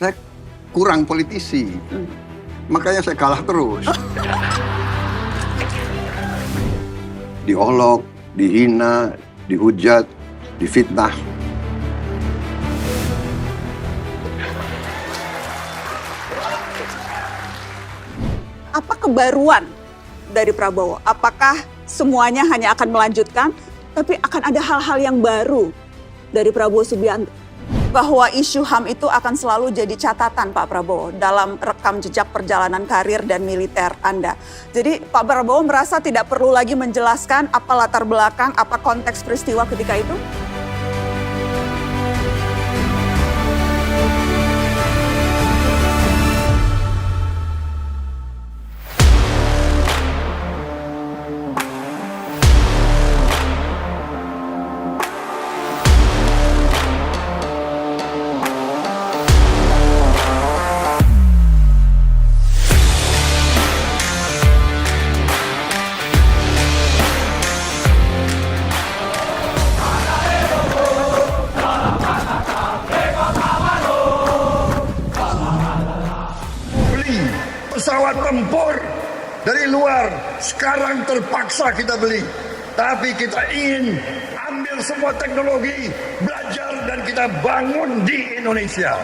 Saya kurang politisi, makanya saya kalah terus. Diolok, dihina, dihujat, difitnah. Apa kebaruan dari Prabowo? Apakah semuanya hanya akan melanjutkan, tapi akan ada hal-hal yang baru dari Prabowo Subianto? Bahwa isu HAM itu akan selalu jadi catatan Pak Prabowo dalam rekam jejak perjalanan karir dan militer Anda. Jadi Pak Prabowo merasa tidak perlu lagi menjelaskan apa latar belakang, apa konteks peristiwa ketika itu? Pesawat tempur dari luar sekarang terpaksa kita beli, tapi kita ingin ambil semua teknologi, belajar dan kita bangun di Indonesia.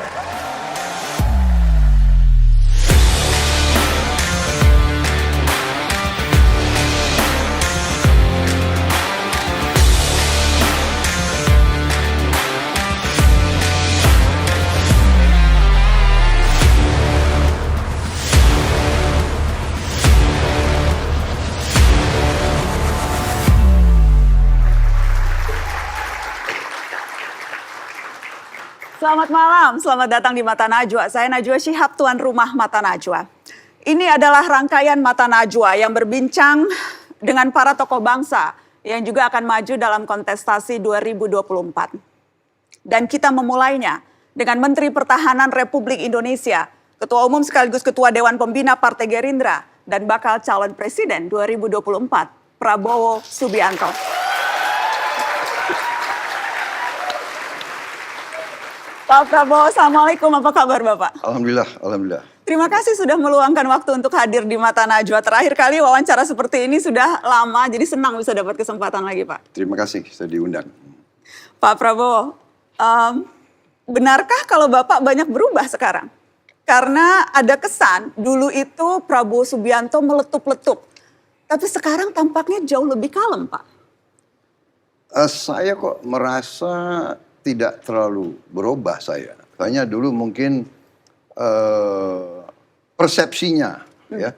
Selamat malam, selamat datang di Mata Najwa. Saya Najwa Shihab, tuan rumah Mata Najwa. Ini adalah rangkaian Mata Najwa yang berbincang dengan para tokoh bangsa yang juga akan maju dalam kontestasi 2024. Dan kita memulainya dengan Menteri Pertahanan Republik Indonesia, Ketua Umum sekaligus Ketua Dewan Pembina Partai Gerindra, dan bakal calon Presiden 2024, Prabowo Subianto. Pak Prabowo, Assalamualaikum, apa kabar Bapak? Alhamdulillah, alhamdulillah. Terima kasih sudah meluangkan waktu untuk hadir di Mata Najwa. Terakhir kali wawancara seperti ini sudah lama, jadi senang bisa dapat kesempatan lagi Pak. Terima kasih, saya diundang. Pak Prabowo, benarkah kalau Bapak banyak berubah sekarang? Karena ada kesan dulu itu Prabowo Subianto meletup-letup. Tapi sekarang tampaknya jauh lebih kalem Pak. Saya kok merasa tidak terlalu berubah saya. Hanya dulu mungkin persepsinya, ya,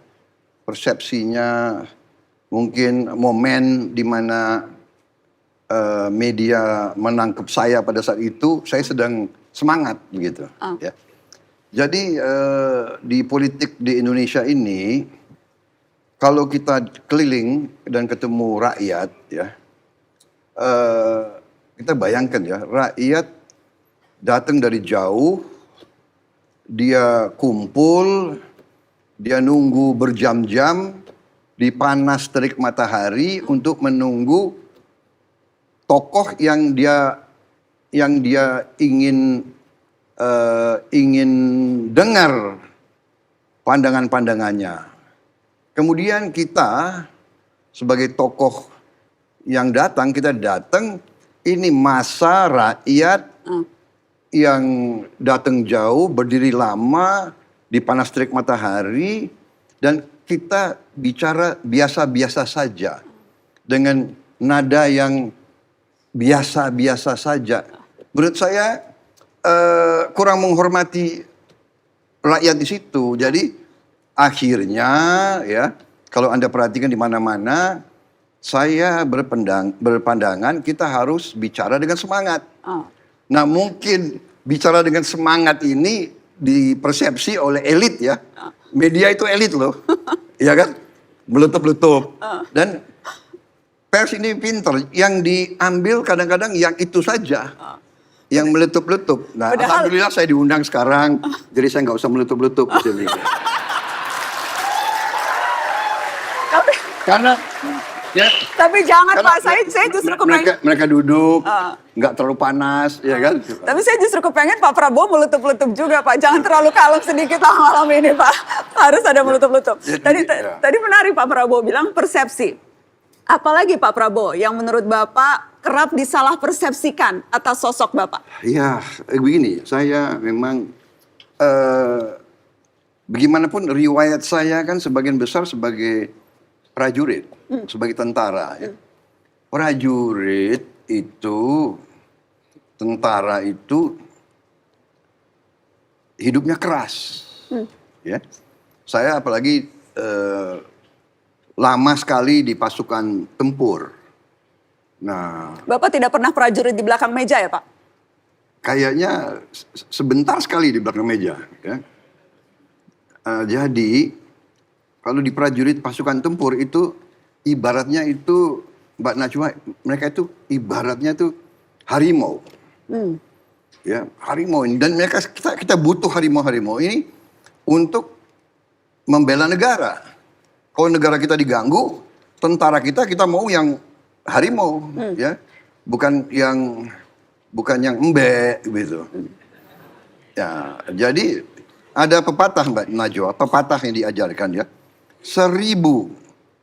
persepsinya mungkin momen di mana media menangkap saya pada saat itu, saya sedang semangat begitu. Ya. Jadi di politik di Indonesia ini, kalau kita keliling dan ketemu rakyat, ya. Kita bayangkan ya, rakyat datang dari jauh, dia kumpul, dia nunggu berjam-jam di panas terik matahari untuk menunggu tokoh yang dia ingin dengar pandangan-pandangannya. Kemudian kita sebagai tokoh yang datang, kita datang. Ini masa rakyat yang datang jauh, berdiri lama, di panas terik matahari, dan kita bicara biasa-biasa saja. Dengan nada yang biasa-biasa saja. Menurut saya kurang menghormati rakyat di situ. Jadi akhirnya ya, kalau Anda perhatikan di mana-mana, saya berpandangan kita harus bicara dengan semangat. Nah mungkin bicara dengan semangat ini dipersepsi oleh elit ya. Media itu elit loh. Ya kan? Meletup-letup. Dan pers ini pinter. Yang diambil kadang-kadang yang itu saja. Yang meletup-letup. Nah alhamdulillah saya diundang sekarang. Jadi saya nggak usah meletup-letup. Karena Ya. Tapi jangan Karena Pak, saya justru mereka duduk, nggak terlalu panas, ya kan? Tapi saya justru kepengen Pak Prabowo meletup-letup juga Pak. Jangan terlalu kalem sedikit lah malam ini Pak. Harus ada meletup-letup. Tadi menarik Pak Prabowo bilang persepsi. Apalagi Pak Prabowo yang menurut Bapak kerap disalah persepsikan atas sosok Bapak? Ya, begini, saya memang bagaimanapun riwayat saya kan sebagian besar sebagai prajurit, sebagai tentara. Ya. Prajurit itu, tentara itu hidupnya keras. Ya. Saya apalagi lama sekali di pasukan tempur. Nah, Bapak tidak pernah prajurit di belakang meja ya Pak? kayaknya sebentar sekali di belakang meja. Ya. Jadi kalau di prajurit pasukan tempur itu ibaratnya itu Mbak Najwa, mereka itu ibaratnya tuh harimau. Ya, harimau ini, dan mereka kita butuh harimau-harimau ini untuk membela negara. Kalau negara kita diganggu, tentara kita mau yang harimau, ya, bukan yang embe gitu. Ya, jadi ada pepatah Mbak Najwa, pepatah yang diajarkan ya. 1000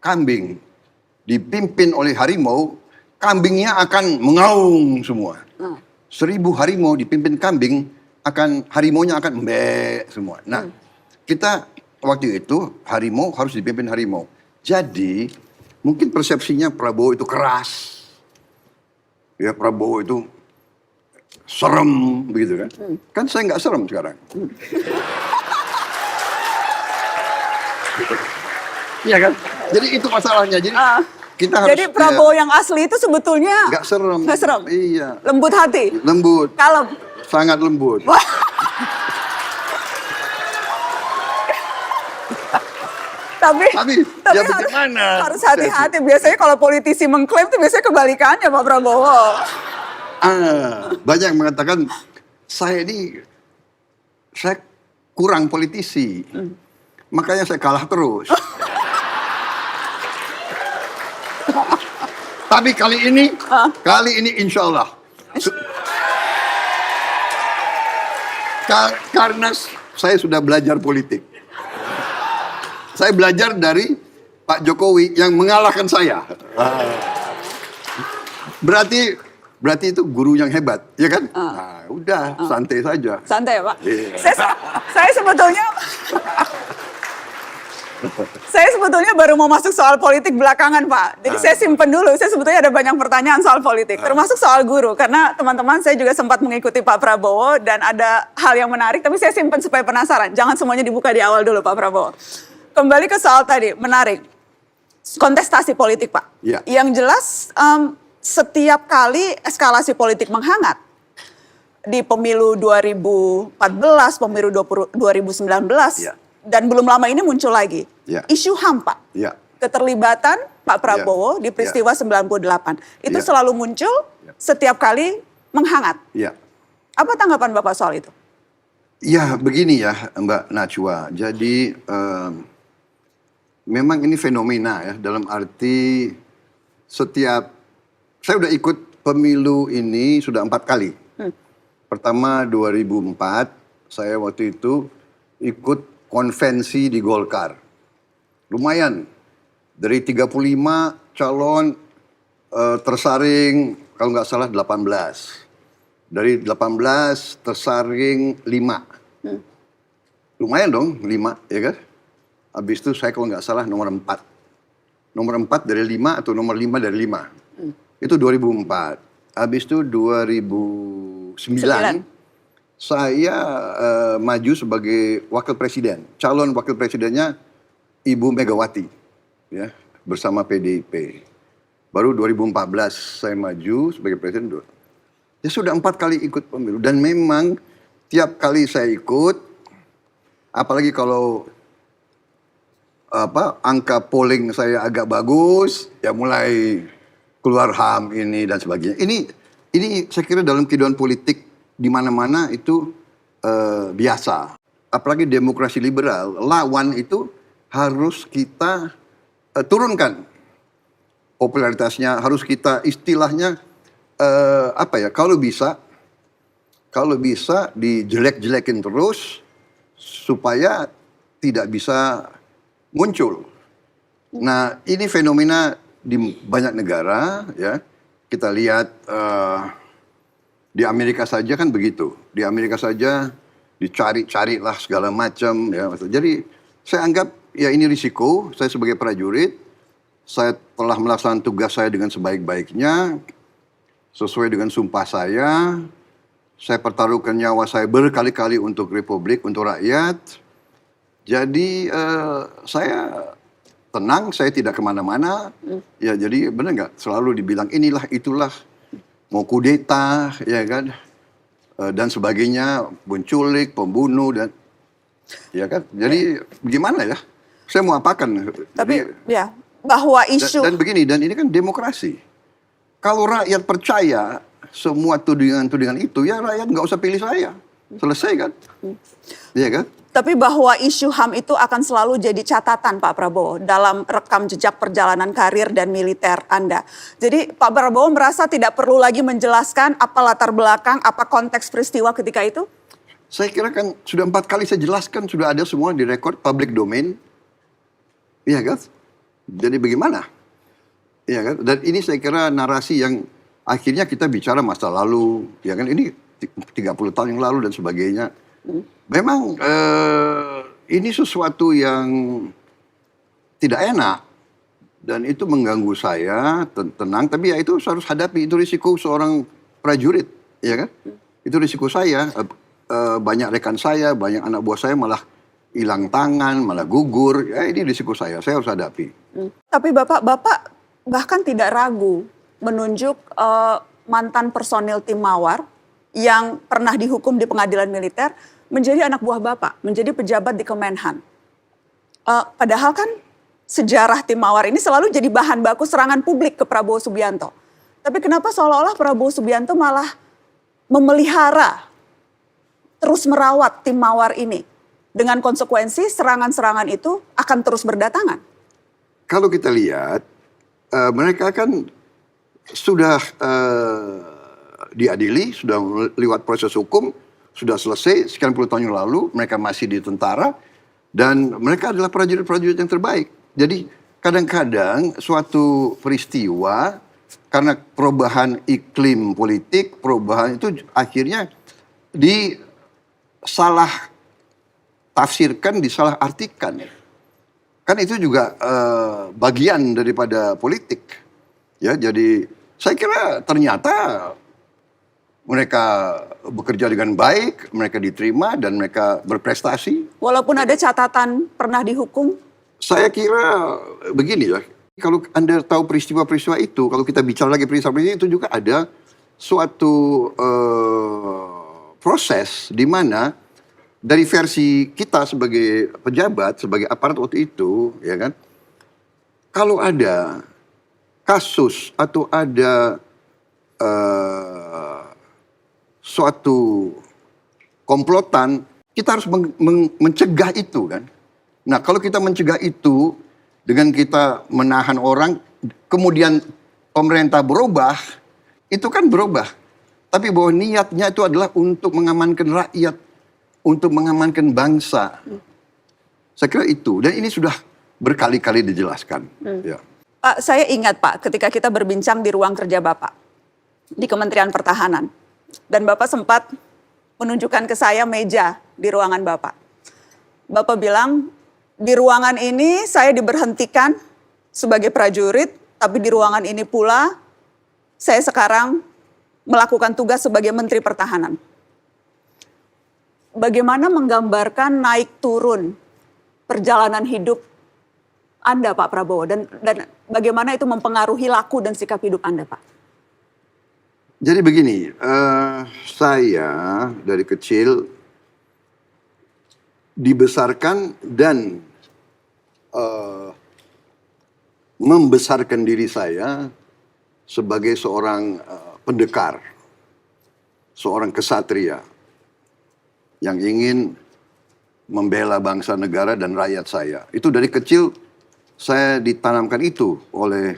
kambing dipimpin oleh harimau, kambingnya akan mengaung semua. 1000 harimau dipimpin kambing, harimaunya akan embe semua. Nah, kita waktu itu harimau harus dipimpin harimau. Jadi mungkin persepsinya Prabowo itu keras, ya Prabowo itu serem begitu kan? Kan saya nggak serem sekarang. Iya kan? Jadi itu masalahnya. Jadi kita harus. Jadi Prabowo yang asli itu sebetulnya nggak serem. Nggak serem. Iya. Lembut hati. Lembut. Kalem. Sangat lembut. Tapi ya bagaimana? harus hati-hati. Biasanya kalau politisi mengklaim tuh biasanya kebalikannya Pak Prabowo. Banyak yang mengatakan saya kurang politisi. Makanya saya kalah terus. Tapi kali ini insya Allah. Karena saya sudah belajar politik. Saya belajar dari Pak Jokowi yang mengalahkan saya. Berarti itu guru yang hebat, ya kan? Nah, udah santai saja. Santai ya Pak. Iya. Saya sebetulnya baru mau masuk soal politik belakangan Pak. Jadi saya simpen dulu. Saya sebetulnya ada banyak pertanyaan soal politik, termasuk soal guru. Karena teman-teman saya juga sempat mengikuti Pak Prabowo dan ada hal yang menarik. Tapi saya simpen supaya penasaran. Jangan semuanya dibuka di awal dulu Pak Prabowo. Kembali ke soal tadi, menarik. Kontestasi politik Pak. Ya. Yang jelas setiap kali eskalasi politik menghangat. Di pemilu 2014, pemilu 2019. Ya. Dan belum lama ini muncul lagi isu HAM Pak. Keterlibatan Pak Prabowo di peristiwa 98. Itu selalu muncul setiap kali menghangat. Apa tanggapan Bapak soal itu? Ya begini ya Mbak Najwa. Jadi memang ini fenomena ya. Dalam arti saya udah ikut pemilu ini sudah 4 kali. Pertama 2004 saya waktu itu ikut konvensi di Golkar. Lumayan. Dari 35 calon tersaring kalau nggak salah 18. Dari 18 tersaring 5. Lumayan dong 5 ya kan. Habis itu saya kalau nggak salah nomor 4. Nomor 4 dari 5 atau nomor 5 dari 5. Itu 2004. Habis itu 2009. Saya maju sebagai wakil presiden. Calon wakil presidennya Ibu Megawati, ya, bersama PDIP. Baru 2014 saya maju sebagai presiden. Ya sudah 4 kali ikut pemilu. Dan memang tiap kali saya ikut, apalagi kalau angka polling saya agak bagus, ya mulai keluar HAM ini dan sebagainya. Ini saya kira dalam kehidupan politik di mana-mana itu biasa. Apalagi demokrasi liberal, lawan itu harus kita turunkan. popularitasnya harus kita istilahnya apa ya? Kalau bisa dijelek-jelekin terus supaya tidak bisa muncul. Nah, ini fenomena di banyak negara ya. Kita lihat di Amerika saja kan begitu. Di Amerika saja dicari-cari lah segala macam ya. Jadi saya anggap ya ini risiko. Saya sebagai prajurit, saya telah melaksanakan tugas saya dengan sebaik-baiknya, sesuai dengan sumpah saya. Saya pertaruhkan nyawa saya berkali-kali untuk Republik, untuk rakyat. Jadi saya tenang, saya tidak kemana-mana. Ya jadi benar nggak? Selalu dibilang inilah, itulah. Mau kudeta, ya kan? Dan sebagainya, menculik, pembunuh, dan ya kan? Jadi gimana ya? Saya mau apakan? Tapi Jadi, ya, bahwa isu... dan begini, dan ini kan demokrasi. Kalau rakyat percaya semua tudingan-tudingan itu, ya rakyat nggak usah pilih saya. Selesai kan? Iya kan? Tapi bahwa isu HAM itu akan selalu jadi catatan Pak Prabowo dalam rekam jejak perjalanan karir dan militer Anda. Jadi Pak Prabowo merasa tidak perlu lagi menjelaskan apa latar belakang, apa konteks peristiwa ketika itu? Saya kira kan sudah 4 kali saya jelaskan, sudah ada semua di rekod public domain. Iya kan? Jadi bagaimana? Iya kan? Dan ini saya kira narasi yang akhirnya kita bicara masa lalu. Ya kan? Ini 30 tahun yang lalu dan sebagainya. Memang ini sesuatu yang tidak enak. Dan itu mengganggu saya, tenang. Tapi ya itu harus hadapi, itu risiko seorang prajurit. Ya kan? Itu risiko saya. Banyak rekan saya, banyak anak buah saya malah hilang tangan, malah gugur. Ya ini risiko saya harus hadapi. Tapi Bapak bahkan tidak ragu menunjuk mantan personil tim Mawar yang pernah dihukum di pengadilan militer menjadi anak buah Bapak, menjadi pejabat di Kemenhan. Padahal kan sejarah tim Mawar ini selalu jadi bahan baku serangan publik ke Prabowo Subianto. Tapi kenapa seolah-olah Prabowo Subianto malah memelihara, terus merawat tim Mawar ini? Dengan konsekuensi serangan-serangan itu akan terus berdatangan. Kalau kita lihat, mereka kan sudah diadili, sudah lewat proses hukum, sudah selesai sekian puluh tahun yang lalu, mereka masih di tentara, dan mereka adalah prajurit-prajurit yang terbaik. Jadi kadang-kadang suatu peristiwa, karena perubahan iklim politik, perubahan itu akhirnya disalah tafsirkan, disalah artikan. Kan itu juga bagian daripada politik. Ya, jadi saya kira ternyata mereka bekerja dengan baik, mereka diterima dan mereka berprestasi. Walaupun ada catatan pernah dihukum. Saya kira begini ya, kalau Anda tahu peristiwa-peristiwa itu, kalau kita bicara lagi peristiwa-peristiwa itu juga ada suatu proses di mana dari versi kita sebagai pejabat, sebagai aparat waktu itu, ya kan, kalau ada kasus atau ada suatu komplotan, kita harus mencegah itu kan. Nah kalau kita mencegah itu dengan kita menahan orang, kemudian pemerintah berubah, itu kan berubah. Tapi bahwa niatnya itu adalah untuk mengamankan rakyat, untuk mengamankan bangsa. Saya kira itu, dan ini sudah berkali-kali dijelaskan. Ya. Pak, saya ingat Pak, ketika kita berbincang di ruang kerja Bapak, di Kementerian Pertahanan. Dan Bapak sempat menunjukkan ke saya meja di ruangan Bapak. Bapak bilang, di ruangan ini saya diberhentikan sebagai prajurit, tapi di ruangan ini pula saya sekarang melakukan tugas sebagai Menteri Pertahanan. Bagaimana menggambarkan naik turun perjalanan hidup Anda Pak Prabowo, dan bagaimana itu mempengaruhi laku dan sikap hidup Anda Pak? Jadi begini, saya dari kecil dibesarkan dan membesarkan diri saya sebagai seorang pendekar, seorang kesatria yang ingin membela bangsa, negara, dan rakyat saya. Itu dari kecil saya ditanamkan itu oleh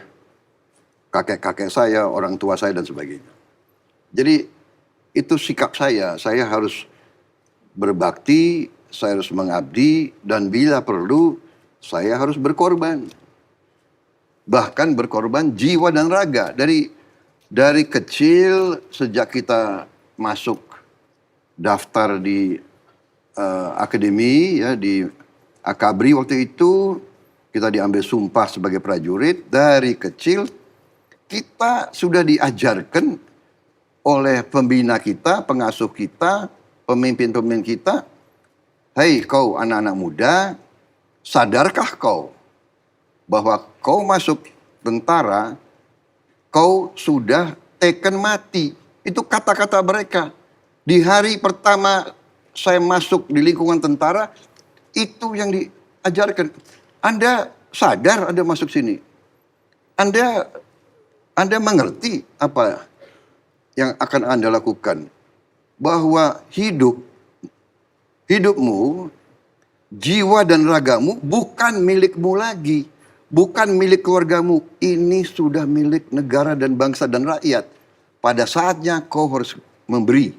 kakek-kakek saya, orang tua saya dan sebagainya. Jadi itu sikap saya harus berbakti, saya harus mengabdi, dan bila perlu saya harus berkorban. Bahkan berkorban jiwa dan raga. Dari kecil sejak kita masuk daftar di akademi ya di Akabri waktu itu, kita diambil sumpah sebagai prajurit. Dari kecil kita sudah diajarkan oleh pembina kita, pengasuh kita, pemimpin-pemimpin kita, hei kau anak-anak muda, sadarkah kau bahwa kau masuk tentara, kau sudah teken mati. Itu kata-kata mereka. Di hari pertama saya masuk di lingkungan tentara, itu yang diajarkan. Anda sadar Anda masuk sini. Anda mengerti apa yang akan Anda lakukan. Bahwa hidupmu, jiwa dan ragamu bukan milikmu lagi. Bukan milik keluargamu. Ini sudah milik negara dan bangsa dan rakyat. Pada saatnya kau harus memberi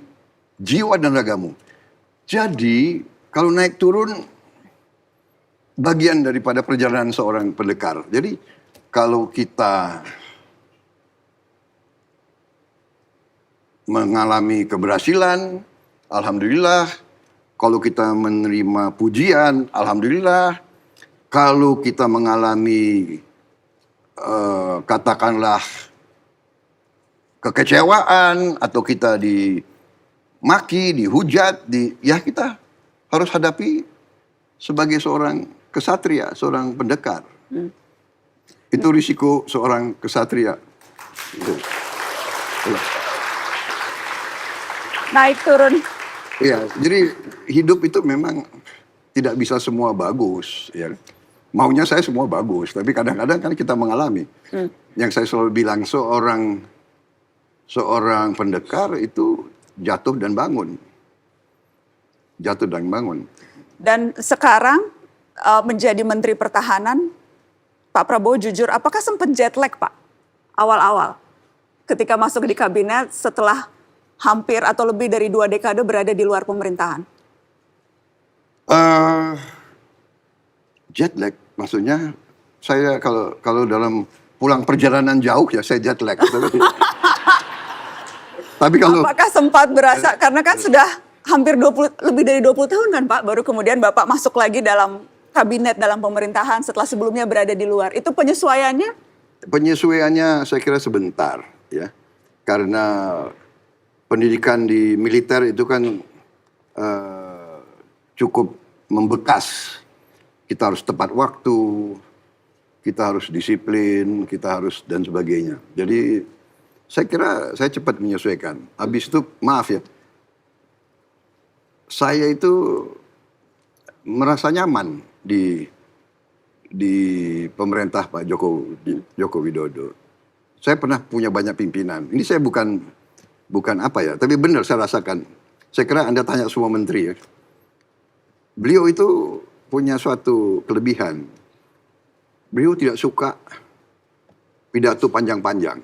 jiwa dan ragamu. Jadi kalau naik turun bagian daripada perjalanan seorang pendekar. Jadi kalau kita mengalami keberhasilan, alhamdulillah. Kalau kita menerima pujian, alhamdulillah. Kalau kita mengalami katakanlah kekecewaan atau kita dimaki, dihujat, ya kita harus hadapi sebagai seorang kesatria, seorang pendekar. Itu risiko seorang kesatria. Itu. Naik turun. Iya, jadi hidup itu memang tidak bisa semua bagus, ya. Maunya saya semua bagus, tapi kadang-kadang kan kita mengalami. Yang saya selalu bilang seorang pendekar itu jatuh dan bangun. Jatuh dan bangun. Dan sekarang menjadi Menteri Pertahanan, Pak Prabowo jujur, apakah sempat jet lag Pak? Awal-awal ketika masuk di kabinet setelah hampir atau lebih dari 2 dekade berada di luar pemerintahan? Jet lag, maksudnya saya kalau dalam pulang perjalanan jauh ya saya jet lag. Tapi kalau apakah sempat berasa karena kan sudah hampir lebih dari 20 tahun kan Pak, baru kemudian Bapak masuk lagi dalam kabinet, dalam pemerintahan setelah sebelumnya berada di luar. Itu penyesuaiannya? Penyesuaiannya saya kira sebentar ya. Karena pendidikan di militer itu kan cukup membekas. Kita harus tepat waktu, kita harus disiplin, kita harus dan sebagainya. Jadi saya kira saya cepat menyesuaikan. Habis itu maaf ya, saya itu merasa nyaman di pemerintah Pak Joko Widodo. Saya pernah punya banyak pimpinan. Ini saya bukan apa ya, tapi benar saya rasakan. Saya kira Anda tanya semua menteri ya. Beliau itu punya suatu kelebihan. Beliau tidak suka pidato panjang-panjang.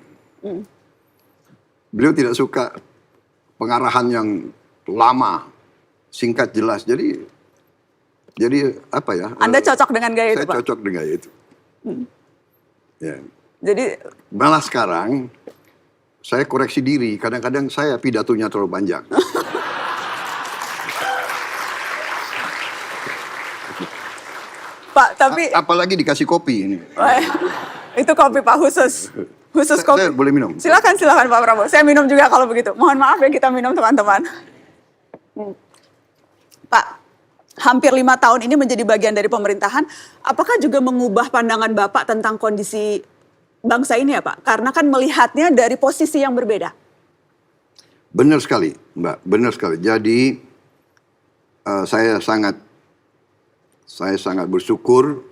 Beliau tidak suka pengarahan yang lama, singkat, jelas. Jadi apa ya? Anda cocok dengan gaya itu, Pak? Saya cocok dengan gaya itu. Ya. Jadi malah sekarang saya koreksi diri. Kadang-kadang saya pidatonya terlalu panjang. Pak, tapi apalagi dikasih kopi ini. itu kopi Pak khusus kopi. Saya boleh minum? Silakan Pak Prabowo. Saya minum juga kalau begitu. Mohon maaf ya kita minum teman-teman. Pak, hampir 5 tahun ini menjadi bagian dari pemerintahan. Apakah juga mengubah pandangan Bapak tentang kondisi bangsa ini ya Pak? Karena kan melihatnya dari posisi yang berbeda. Benar sekali, Mbak. Benar sekali. Jadi saya sangat bersyukur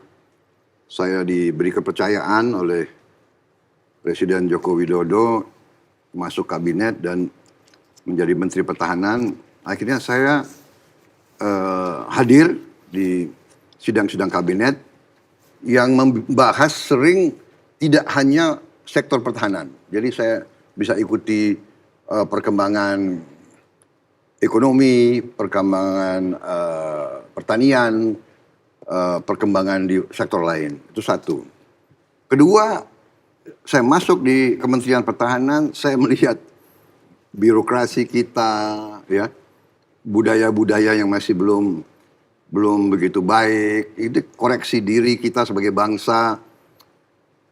saya diberi kepercayaan oleh Presiden Joko Widodo masuk kabinet dan menjadi Menteri Pertahanan. Akhirnya saya hadir di sidang-sidang kabinet yang membahas sering tidak hanya sektor pertahanan. Jadi saya bisa ikuti perkembangan ekonomi, perkembangan pertanian, perkembangan di sektor lain. Itu satu. Kedua, saya masuk di Kementerian Pertahanan, saya melihat birokrasi kita, ya, budaya-budaya yang masih belum begitu baik. Itu koreksi diri kita sebagai bangsa.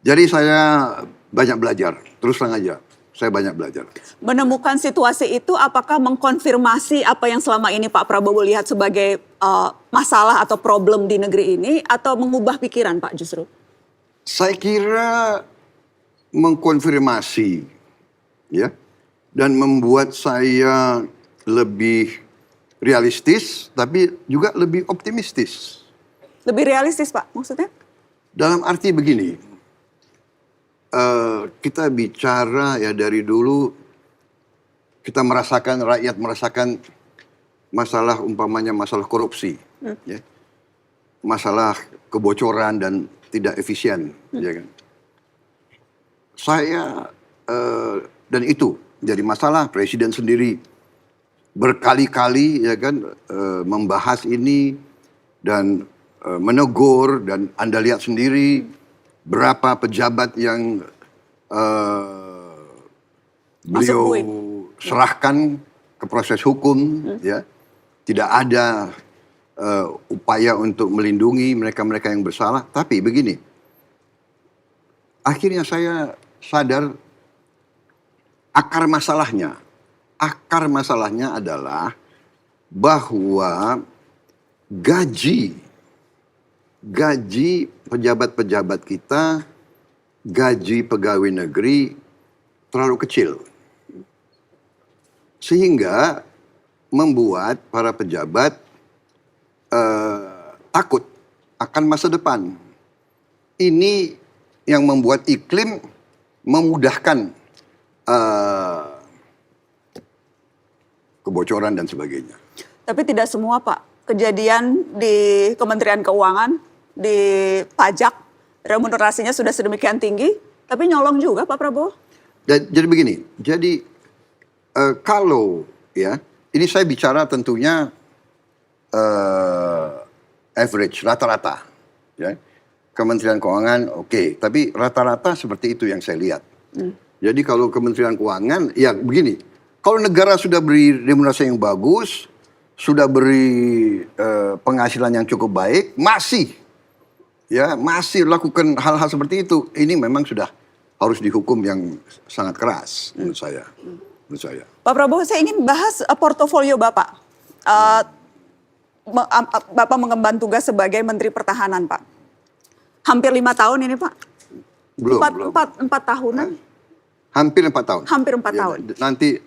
Jadi saya banyak belajar, terus terang aja. Saya banyak belajar. Menemukan situasi itu apakah mengkonfirmasi apa yang selama ini Pak Prabowo lihat sebagai masalah atau problem di negeri ini, atau mengubah pikiran Pak justru? Saya kira mengkonfirmasi, ya, dan membuat saya lebih realistis, tapi juga lebih optimistis. Lebih realistis Pak, maksudnya? Dalam arti begini, kita bicara ya dari dulu, kita merasakan, rakyat merasakan masalah umpamanya masalah korupsi, ya, masalah kebocoran dan tidak efisien, ya kan. Saya dan itu jadi masalah. Presiden sendiri berkali-kali, ya kan, membahas ini dan menegur, dan Anda lihat sendiri berapa pejabat yang beliau serahkan ke proses hukum, ya. Tidak ada upaya untuk melindungi mereka-mereka yang bersalah. Tapi begini, akhirnya saya sadar akar masalahnya adalah bahwa gaji pejabat-pejabat kita, gaji pegawai negeri terlalu kecil. Sehingga membuat para pejabat takut akan masa depan. Ini yang membuat iklim memudahkan kebocoran dan sebagainya. Tapi tidak semua Pak. Kejadian di Kementerian Keuangan, di pajak, remunerasinya sudah sedemikian tinggi, tapi nyolong juga Pak Prabowo. Jadi begini, jadi kalau, ya, ini saya bicara tentunya average, rata-rata, ya. Kementerian Keuangan oke, tapi rata-rata seperti itu yang saya lihat. Jadi kalau Kementerian Keuangan, ya begini, kalau negara sudah beri remunerasi yang bagus, sudah beri penghasilan yang cukup baik, masih lakukan hal-hal seperti itu, ini memang sudah harus dihukum yang sangat keras menurut saya. Pak Prabowo, saya ingin bahas portofolio Bapak. Bapak mengemban tugas sebagai Menteri Pertahanan, Pak. Hampir 5 tahun ini, Pak. Belum. 4 tahunan. Hampir 4 tahun. Hampir 4 tahun. Nanti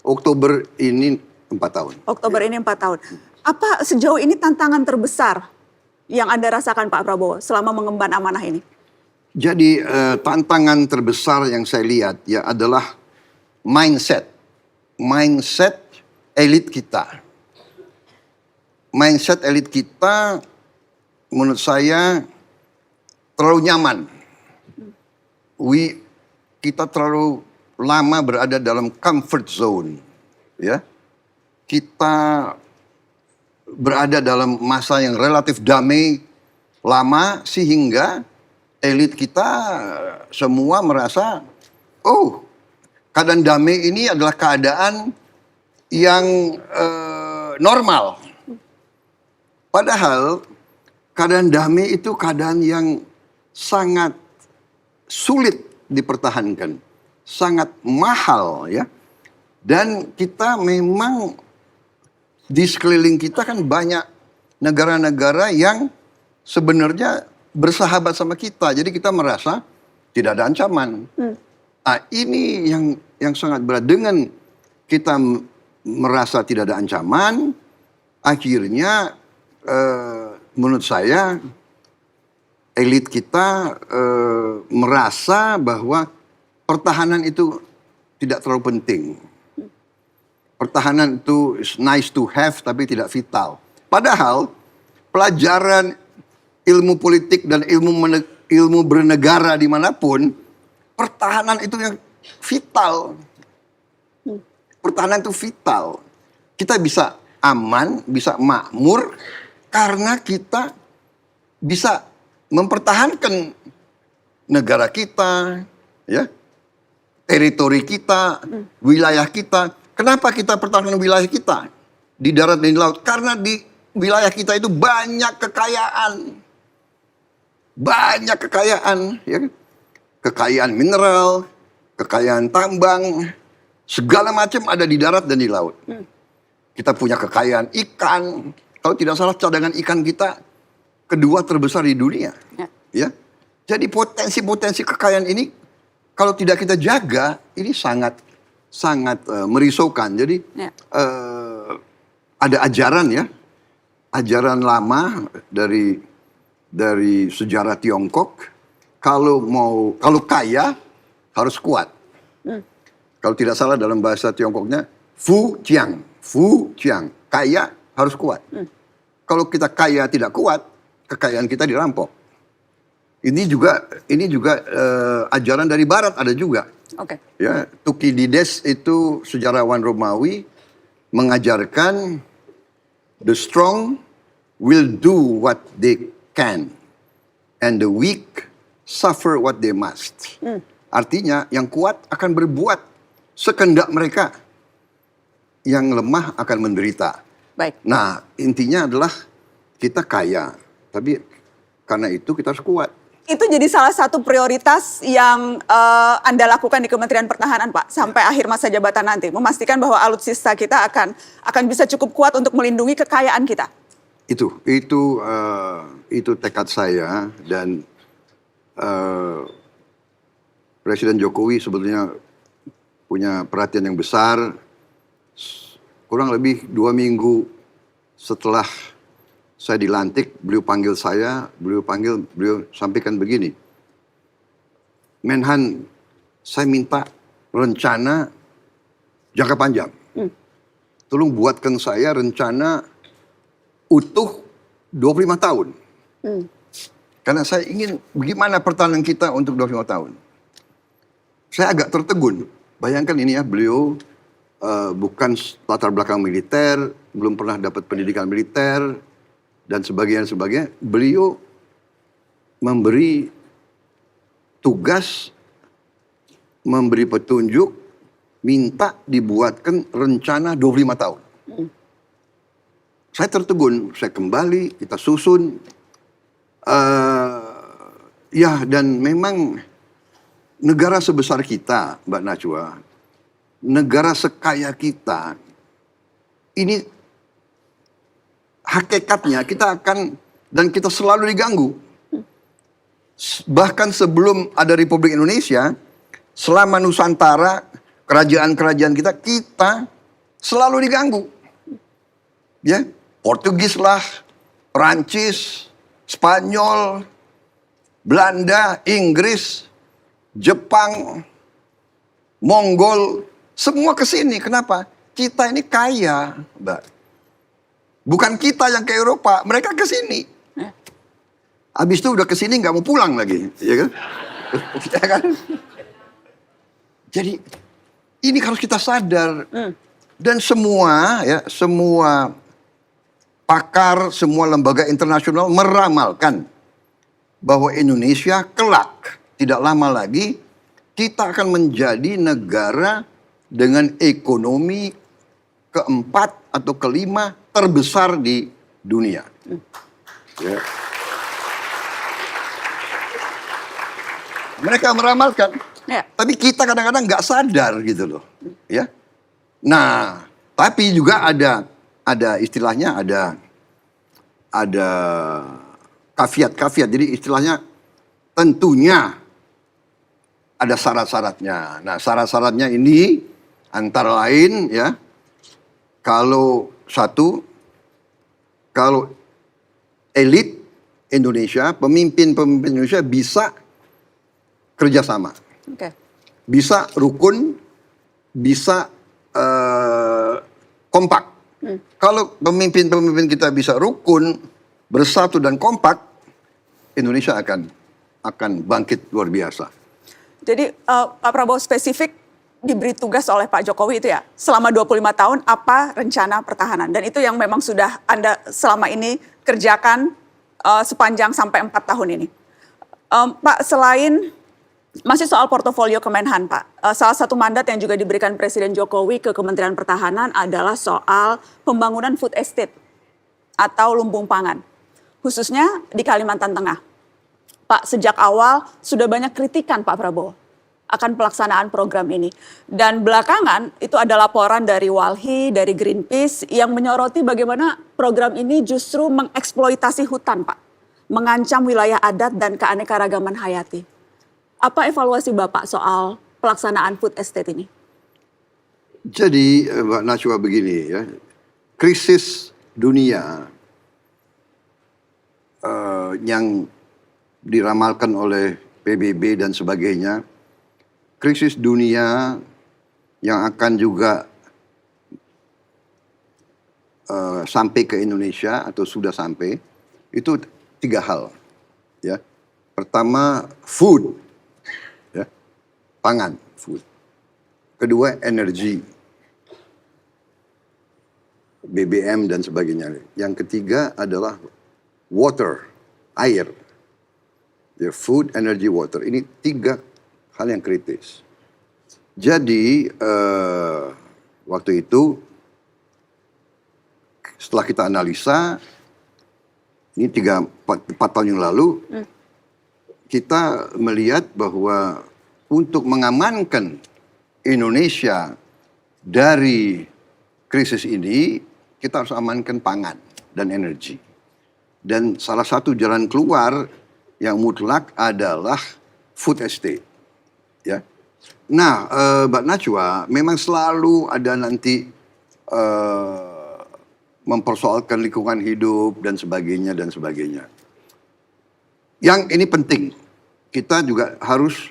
Oktober ini 4 tahun. Oktober ini 4 tahun. Apa sejauh ini tantangan terbesar yang Anda rasakan Pak Prabowo selama mengemban amanah ini? Jadi tantangan terbesar yang saya lihat ya adalah mindset elit kita. Mindset elit kita menurut saya terlalu nyaman. Kita terlalu lama berada dalam comfort zone, ya. Kita berada dalam masa yang relatif damai lama sehingga elit kita semua merasa, oh, keadaan damai ini adalah keadaan yang normal. Padahal keadaan damai itu keadaan yang sangat sulit dipertahankan, sangat mahal, ya. Dan kita memang di sekeliling kita kan banyak negara-negara yang sebenarnya bersahabat sama kita. Jadi kita merasa tidak ada ancaman. Nah, ini yang sangat berat. Dengan kita merasa tidak ada ancaman, akhirnya menurut saya elit kita merasa bahwa pertahanan itu tidak terlalu penting. Pertahanan itu is nice to have tapi tidak vital. Padahal pelajaran ilmu politik dan ilmu bernegara dimanapun pertahanan itu yang vital. Pertahanan itu vital. Kita bisa aman, bisa makmur karena kita bisa mempertahankan negara kita, ya, teritori kita, wilayah kita. Kenapa kita pertahankan wilayah kita di darat dan di laut? Karena di wilayah kita itu banyak kekayaan, ya, kekayaan mineral, kekayaan tambang, segala macam ada di darat dan di laut. Kita punya kekayaan ikan. Kalau tidak salah cadangan ikan kita kedua terbesar di dunia. Ya. Jadi potensi-potensi kekayaan ini kalau tidak kita jaga ini sangat merisaukan. Jadi ada ajaran ya, ajaran lama dari sejarah Tiongkok. Kalau kaya harus kuat. Kalau tidak salah dalam bahasa Tiongkoknya Fu Jiang, kaya harus kuat. Kalau kita kaya tidak kuat, kekayaan kita dirampok. Ini juga ajaran dari Barat ada juga. Oke. Ya, Thukydides itu sejarawan Romawi mengajarkan the strong will do what they can and the weak suffer what they must. Artinya yang kuat akan berbuat sekehendak mereka, yang lemah akan menderita. Baik. Nah, intinya adalah kita kaya, tapi karena itu kita harus kuat. Itu jadi salah satu prioritas yang Anda lakukan di Kementerian Pertahanan, Pak, sampai akhir masa jabatan nanti, memastikan bahwa alutsista kita akan bisa cukup kuat untuk melindungi kekayaan kita. Itu tekad saya, dan Presiden Jokowi sebetulnya punya perhatian yang besar. Kurang lebih 2 minggu setelah saya dilantik, beliau sampaikan begini, Menhan, saya minta rencana jangka panjang. Tolong buatkan saya rencana utuh 25 tahun. Karena saya ingin bagaimana pertahanan kita untuk 25 tahun. Saya agak tertegun. Bayangkan ini ya, beliau bukan latar belakang militer, belum pernah dapat pendidikan militer, dan sebagainya. Beliau memberi tugas, memberi petunjuk, minta dibuatkan rencana 25 tahun. Saya tertegun, saya kembali, kita susun. Ya, dan memang negara sebesar kita, Mbak Najwa, negara sekaya kita, ini hakikatnya kita kita selalu diganggu. Bahkan sebelum ada Republik Indonesia, selama Nusantara, kerajaan-kerajaan kita selalu diganggu. Ya, Portugis lah, Perancis, Spanyol, Belanda, Inggris, Jepang, Mongol, semua ke sini. Kenapa? Kita ini kaya, Mbak. Bukan kita yang ke Eropa, mereka ke sini. Habis itu udah ke sini nggak mau pulang lagi, ya kan? Ya kan? Jadi ini harus kita sadar. Dan semua pakar, semua lembaga internasional meramalkan bahwa Indonesia kelak tidak lama lagi kita akan menjadi negara dengan ekonomi keempat atau kelima terbesar di dunia. Ya. Mereka meramalkan, tapi kita kadang-kadang nggak sadar gitu loh. Ya. Nah, tapi juga ada istilahnya, ada kafiat-kafiat. Jadi istilahnya tentunya ada syarat-syaratnya. Nah, syarat-syaratnya ini antara lain ya, kalau elit Indonesia, pemimpin-pemimpin Indonesia bisa kerjasama, bisa rukun, bisa kompak. Kalau pemimpin-pemimpin kita bisa rukun, bersatu dan kompak, Indonesia akan bangkit luar biasa. Jadi Pak Prabowo spesifik diberi tugas oleh Pak Jokowi itu ya, selama 25 tahun apa rencana pertahanan. Dan itu yang memang sudah Anda selama ini kerjakan sepanjang sampai 4 tahun ini. Pak, selain masih soal portofolio Kemenhan, Pak. Salah satu mandat yang juga diberikan Presiden Jokowi ke Kementerian Pertahanan adalah soal pembangunan food estate atau lumbung pangan, khususnya di Kalimantan Tengah. Pak, sejak awal sudah banyak kritikan Pak Prabowo akan pelaksanaan program ini. Dan belakangan itu ada laporan dari Walhi, dari Greenpeace yang menyoroti bagaimana program ini justru mengeksploitasi hutan, Pak. Mengancam wilayah adat dan keanekaragaman hayati. Apa evaluasi Bapak soal pelaksanaan food estate ini? Jadi Mbak Najwa begini ya, krisis dunia yang diramalkan oleh PBB dan sebagainya, krisis dunia yang akan juga sampai ke Indonesia atau sudah sampai, itu 3 hal. Ya. Pertama, food, ya, pangan, food. Kedua, energi, BBM dan sebagainya. Yang ketiga adalah water, air. Ya, food, energy, water. Ini 3 hal yang kritis. Jadi waktu itu setelah kita analisa, ini 4 tahun yang lalu, kita melihat bahwa untuk mengamankan Indonesia dari krisis ini, kita harus amankan pangan dan energi. Dan salah satu jalan keluar yang mutlak adalah food estate. Ya. Nah, Mbak Najwa, memang selalu ada nanti mempersoalkan lingkungan hidup dan sebagainya dan sebagainya. Yang ini penting, kita juga harus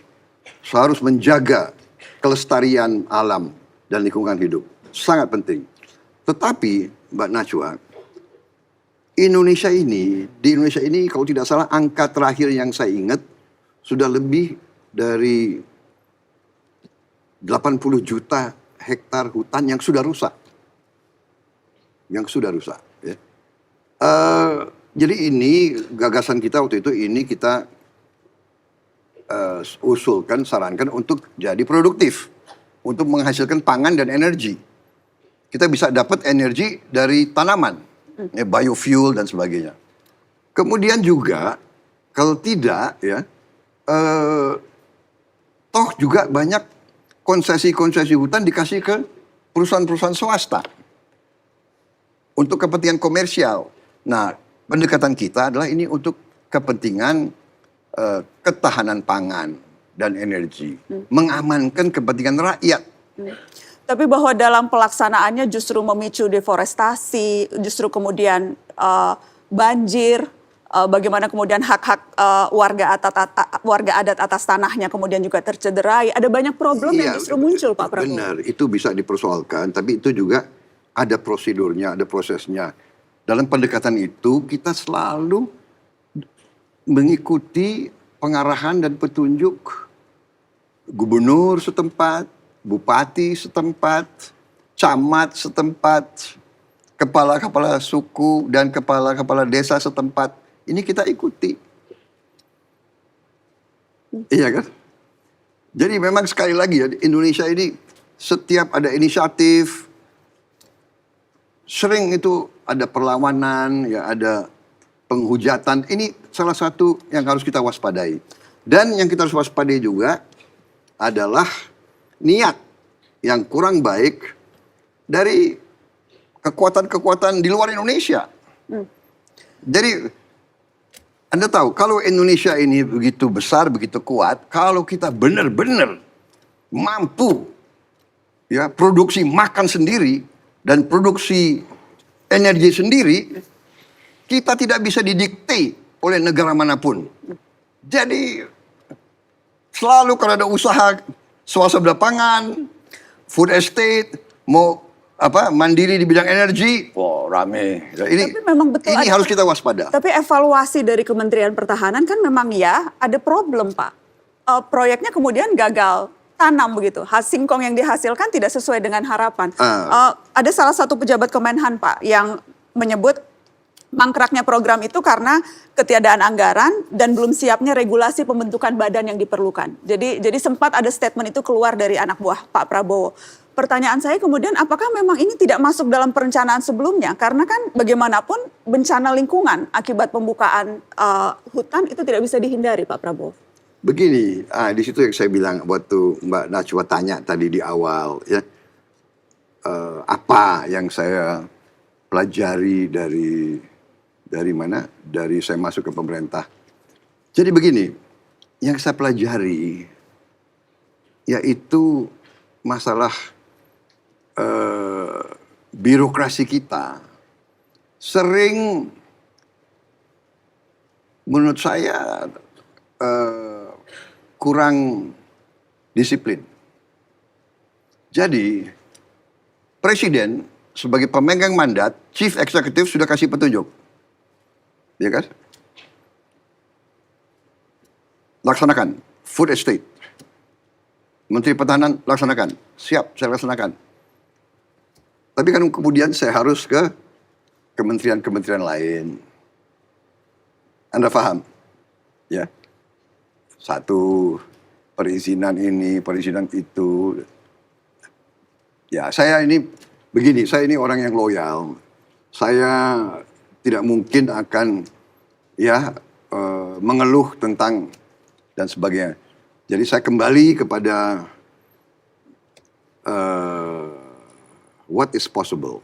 menjaga kelestarian alam dan lingkungan hidup. Sangat penting. Tetapi, Mbak Najwa, di Indonesia ini kalau tidak salah angka terakhir yang saya ingat sudah lebih dari 80 juta hektar hutan yang sudah rusak. Ya. Jadi ini gagasan kita waktu itu, ini kita usulkan, sarankan untuk jadi produktif. Untuk menghasilkan pangan dan energi. Kita bisa dapat energi dari tanaman. Ya, biofuel dan sebagainya. Kemudian juga kalau tidak ya toh juga banyak konsesi-konsesi hutan dikasih ke perusahaan-perusahaan swasta untuk kepentingan komersial. Nah, pendekatan kita adalah ini untuk kepentingan ketahanan pangan dan energi, mengamankan kepentingan rakyat. Tapi bahwa dalam pelaksanaannya justru memicu deforestasi, justru kemudian banjir, bagaimana kemudian hak-hak warga adat atas tanahnya kemudian juga tercederai. Ada banyak problem yang justru muncul, Pak Prabowo. Benar, itu bisa dipersoalkan, tapi itu juga ada prosedurnya, ada prosesnya. Dalam pendekatan itu kita selalu mengikuti pengarahan dan petunjuk gubernur setempat, bupati setempat, camat setempat, kepala-kepala suku dan kepala-kepala desa setempat. Ini kita ikuti. Iya kan? Jadi memang sekali lagi ya, Indonesia ini setiap ada inisiatif, sering itu ada perlawanan, ya ada penghujatan. Ini salah satu yang harus kita waspadai. Dan yang kita harus waspadai juga adalah niat yang kurang baik dari kekuatan-kekuatan di luar Indonesia. Jadi Anda tahu kalau Indonesia ini begitu besar, begitu kuat, kalau kita benar-benar mampu ya produksi makan sendiri dan produksi energi sendiri, kita tidak bisa didikte oleh negara manapun. Jadi selalu kalau ada usaha swasembada pangan, food estate, mau mandiri di bidang energi, rame. Ini, tapi memang betul ini harus kita waspada. Tapi evaluasi dari Kementerian Pertahanan kan memang ya ada problem, Pak. proyeknya kemudian gagal tanam begitu. Singkong yang dihasilkan tidak sesuai dengan harapan. Ada salah satu pejabat Kemenhan Pak yang menyebut mangkraknya program itu karena ketiadaan anggaran dan belum siapnya regulasi pembentukan badan yang diperlukan. Jadi sempat ada statement itu keluar dari anak buah Pak Prabowo. Pertanyaan saya kemudian, apakah memang ini tidak masuk dalam perencanaan sebelumnya? Karena kan bagaimanapun bencana lingkungan akibat pembukaan hutan itu tidak bisa dihindari, Pak Prabowo. Begini, di situ yang saya bilang waktu Mbak Najwa tanya tadi di awal, ya, apa yang saya pelajari dari mana? Dari saya masuk ke pemerintah. Jadi begini, yang saya pelajari yaitu masalah birokrasi kita sering menurut saya kurang disiplin. Jadi presiden sebagai pemegang mandat, chief executive sudah kasih petunjuk. Ya kan? Laksanakan. Food estate. Menteri Pertahanan laksanakan. Siap, saya laksanakan. Tapi kan kemudian saya harus ke kementerian-kementerian lain. Anda paham? Ya. Satu, perizinan ini, perizinan itu. Ya, saya ini begini, saya ini orang yang loyal. Saya tidak mungkin akan mengeluh tentang dan sebagainya. Jadi saya kembali kepada what is possible.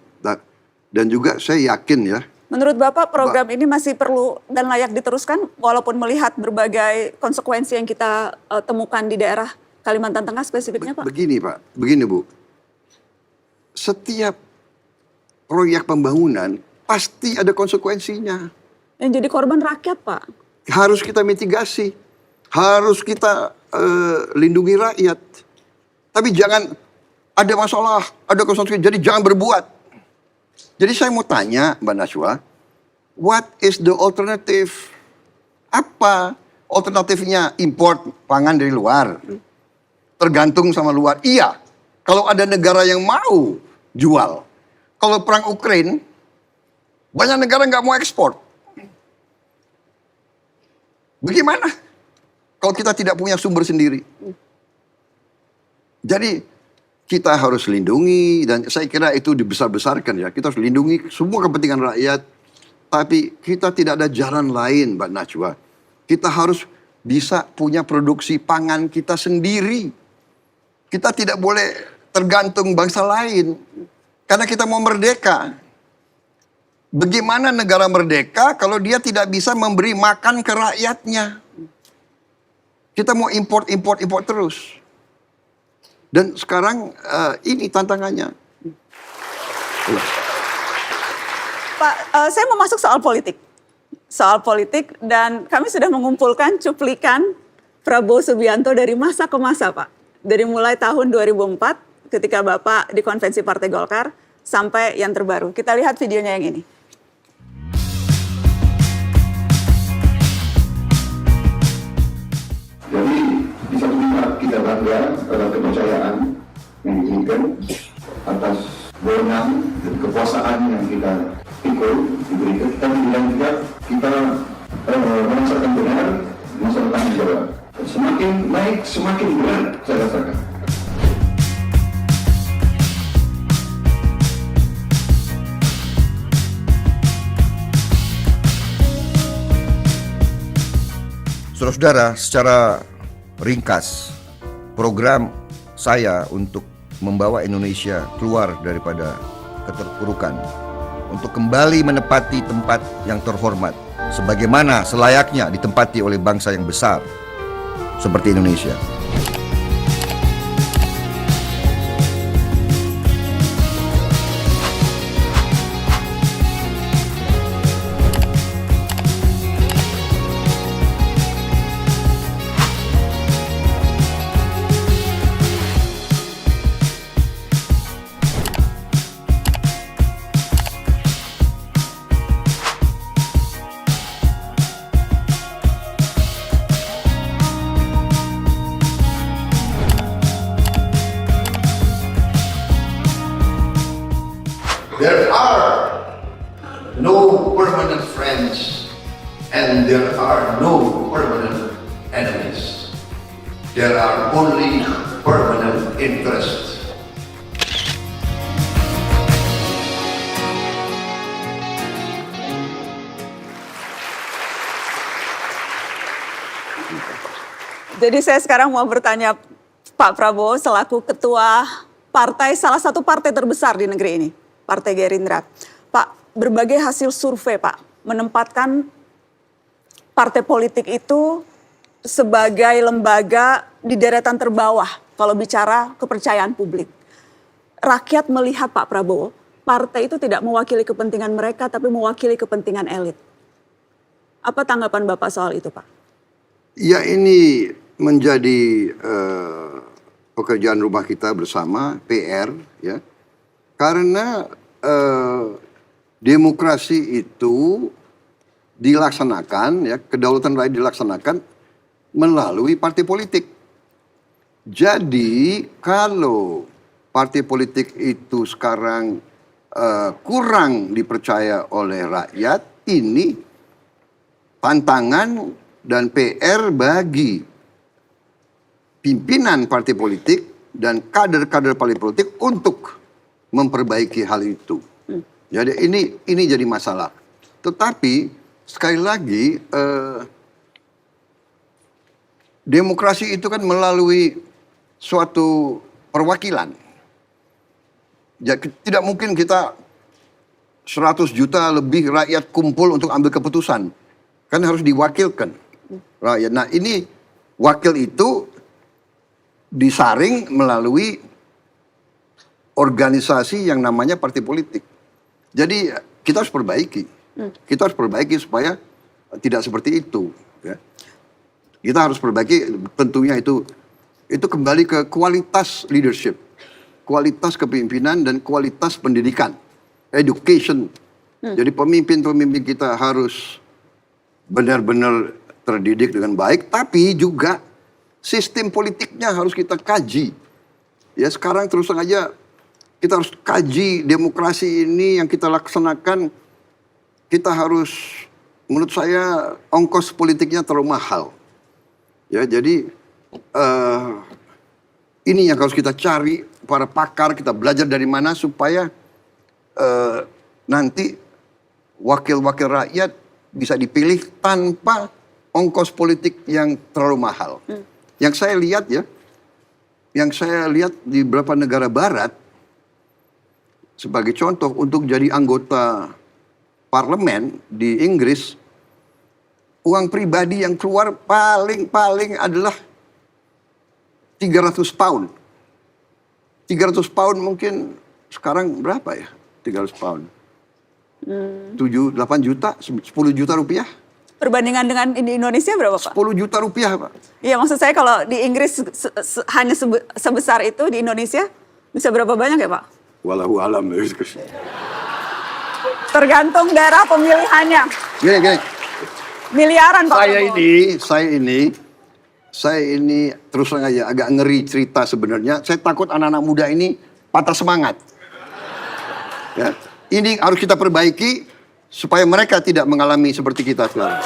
Dan juga saya yakin ya. Menurut Bapak program ini masih perlu dan layak diteruskan walaupun melihat berbagai konsekuensi yang kita temukan di daerah Kalimantan Tengah spesifiknya Pak? Begini Pak, begini Bu. Setiap proyek pembangunan pasti ada konsekuensinya. Yang jadi korban rakyat Pak. Harus kita mitigasi. Harus kita lindungi rakyat. Tapi jangan ada masalah, ada konsekuensi, jadi jangan berbuat. Jadi saya mau tanya Mbak Najwa, what is the alternative? Apa alternatifnya? Import pangan dari luar. Tergantung sama luar. Iya, kalau ada negara yang mau jual. Kalau perang Ukraina, banyak negara nggak mau ekspor. Bagaimana kalau kita tidak punya sumber sendiri? Jadi kita harus lindungi, dan saya kira itu dibesar-besarkan ya. Kita harus lindungi semua kepentingan rakyat. Tapi kita tidak ada jalan lain Mbak Najwa. Kita harus bisa punya produksi pangan kita sendiri. Kita tidak boleh tergantung bangsa lain. Karena kita mau merdeka. Bagaimana negara merdeka kalau dia tidak bisa memberi makan ke rakyatnya? Kita mau import terus. Dan sekarang ini tantangannya. Pak, saya mau masuk soal politik. Soal politik dan kami sudah mengumpulkan cuplikan Prabowo Subianto dari masa ke masa Pak. Dari mulai tahun 2004 ketika Bapak di konvensi Partai Golkar sampai yang terbaru. Kita lihat videonya yang ini. Jadi di satu pihak kita bangga pada kepercayaan yang diberikan atas wewenang dan kekuasaan yang kita diberikan. Tapi di lain pihak kita merasakan benar, merasakan tanggung jawab. Semakin naik, semakin berat saya rasakan. Saudara-saudara, secara ringkas, program saya untuk membawa Indonesia keluar daripada keterpurukan, untuk kembali menempati tempat yang terhormat, sebagaimana selayaknya ditempati oleh bangsa yang besar seperti Indonesia. There are no permanent friends and there are no permanent enemies. There are only permanent interests. Jadi saya sekarang mau bertanya Pak Prabowo selaku ketua partai, salah satu partai terbesar di negeri ini, Partai Gerindra. Pak, berbagai hasil survei Pak menempatkan partai politik itu sebagai lembaga di deretan terbawah kalau bicara kepercayaan publik. Rakyat melihat Pak Prabowo, partai itu tidak mewakili kepentingan mereka tapi mewakili kepentingan elit. Apa tanggapan Bapak soal itu Pak? Ya, ini menjadi pekerjaan rumah kita bersama, PR, ya. Karena demokrasi itu dilaksanakan, ya, kedaulatan rakyat dilaksanakan melalui partai politik. Jadi kalau partai politik itu sekarang kurang dipercaya oleh rakyat, ini tantangan dan PR bagi pimpinan partai politik dan kader-kader partai politik untuk memperbaiki hal itu. Jadi ini jadi masalah. Tetapi sekali lagi demokrasi itu kan melalui suatu perwakilan. Jadi tidak mungkin kita 100 juta lebih rakyat kumpul untuk ambil keputusan. Kan harus diwakilkan rakyat. Nah, ini wakil itu disaring melalui organisasi yang namanya partai politik. Jadi kita harus perbaiki. Kita harus perbaiki supaya tidak seperti itu. Ya. Kita harus perbaiki, tentunya itu kembali ke kualitas leadership, kualitas kepemimpinan dan kualitas pendidikan, education. Jadi pemimpin-pemimpin kita harus benar-benar terdidik dengan baik, tapi juga sistem politiknya harus kita kaji. Ya, sekarang terus saja kita harus kaji demokrasi ini yang kita laksanakan. Kita harus, menurut saya, ongkos politiknya terlalu mahal. Ya, jadi ini yang harus kita cari, para pakar, kita belajar dari mana supaya nanti wakil-wakil rakyat bisa dipilih tanpa ongkos politik yang terlalu mahal. Yang saya lihat ya, di beberapa negara barat, sebagai contoh untuk jadi anggota parlemen di Inggris, uang pribadi yang keluar paling adalah 300 pound. 300 pound mungkin sekarang berapa ya? 300 pound. 7, 8 juta, 10 juta rupiah. Perbandingan dengan di Indonesia berapa Pak? 10 juta rupiah Pak. Iya, maksud saya kalau di Inggris hanya sebesar itu, di Indonesia bisa berapa banyak ya Pak? Wallahu alam. Tergantung daerah pemilihannya. Gini. Miliaran Pak Prabowo. Saya ini terus terang aja agak ngeri cerita sebenarnya. Saya takut anak-anak muda ini patah semangat. Ya, ini harus kita perbaiki supaya mereka tidak mengalami seperti kita sekarang.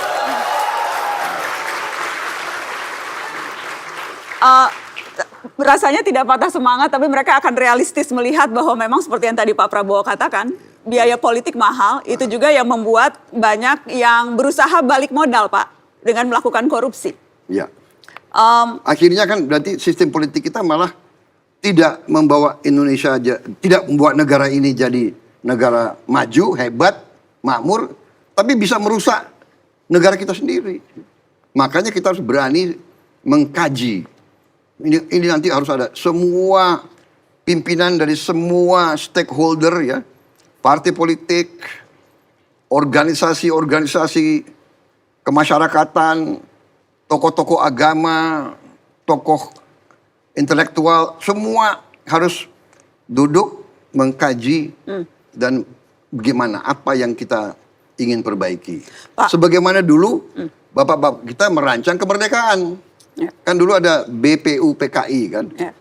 Rasanya tidak patah semangat, tapi mereka akan realistis melihat bahwa memang seperti yang tadi Pak Prabowo katakan, biaya politik mahal, itu juga yang membuat banyak yang berusaha balik modal Pak, dengan melakukan korupsi. Ya. Akhirnya kan berarti sistem politik kita malah tidak membawa Indonesia aja, tidak membuat negara ini jadi negara maju, hebat, makmur, tapi bisa merusak negara kita sendiri. Makanya kita harus berani mengkaji. Ini nanti harus ada semua pimpinan dari semua stakeholder ya, partai politik, organisasi-organisasi kemasyarakatan, tokoh-tokoh agama, tokoh intelektual, semua harus duduk mengkaji dan bagaimana apa yang kita ingin perbaiki. Pak. Sebagaimana dulu bapak-bapak kita merancang kemerdekaan. Ya. Kan dulu ada BPUPKI kan. Ya.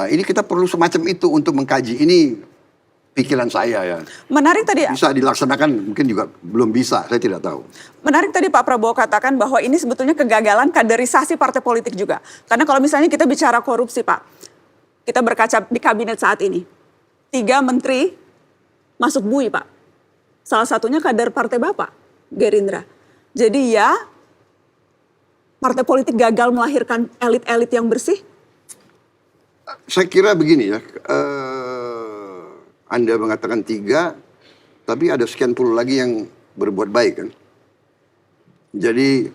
Ini kita perlu semacam itu untuk mengkaji. Ini pikiran saya ya. Menarik tadi, Bisa dilaksanakan mungkin juga belum bisa, saya tidak tahu. menarik tadi Pak Prabowo katakan bahwa ini sebetulnya kegagalan kaderisasi partai politik juga. Karena kalau misalnya kita bicara korupsi Pak, kita berkaca di kabinet saat ini. 3 menteri masuk bui Pak. Salah satunya kader partai Bapak, Gerindra. Jadi ya, partai politik gagal melahirkan elit-elit yang bersih. Saya kira begini ya, Anda mengatakan 3, tapi ada sekian puluh lagi yang berbuat baik kan. Jadi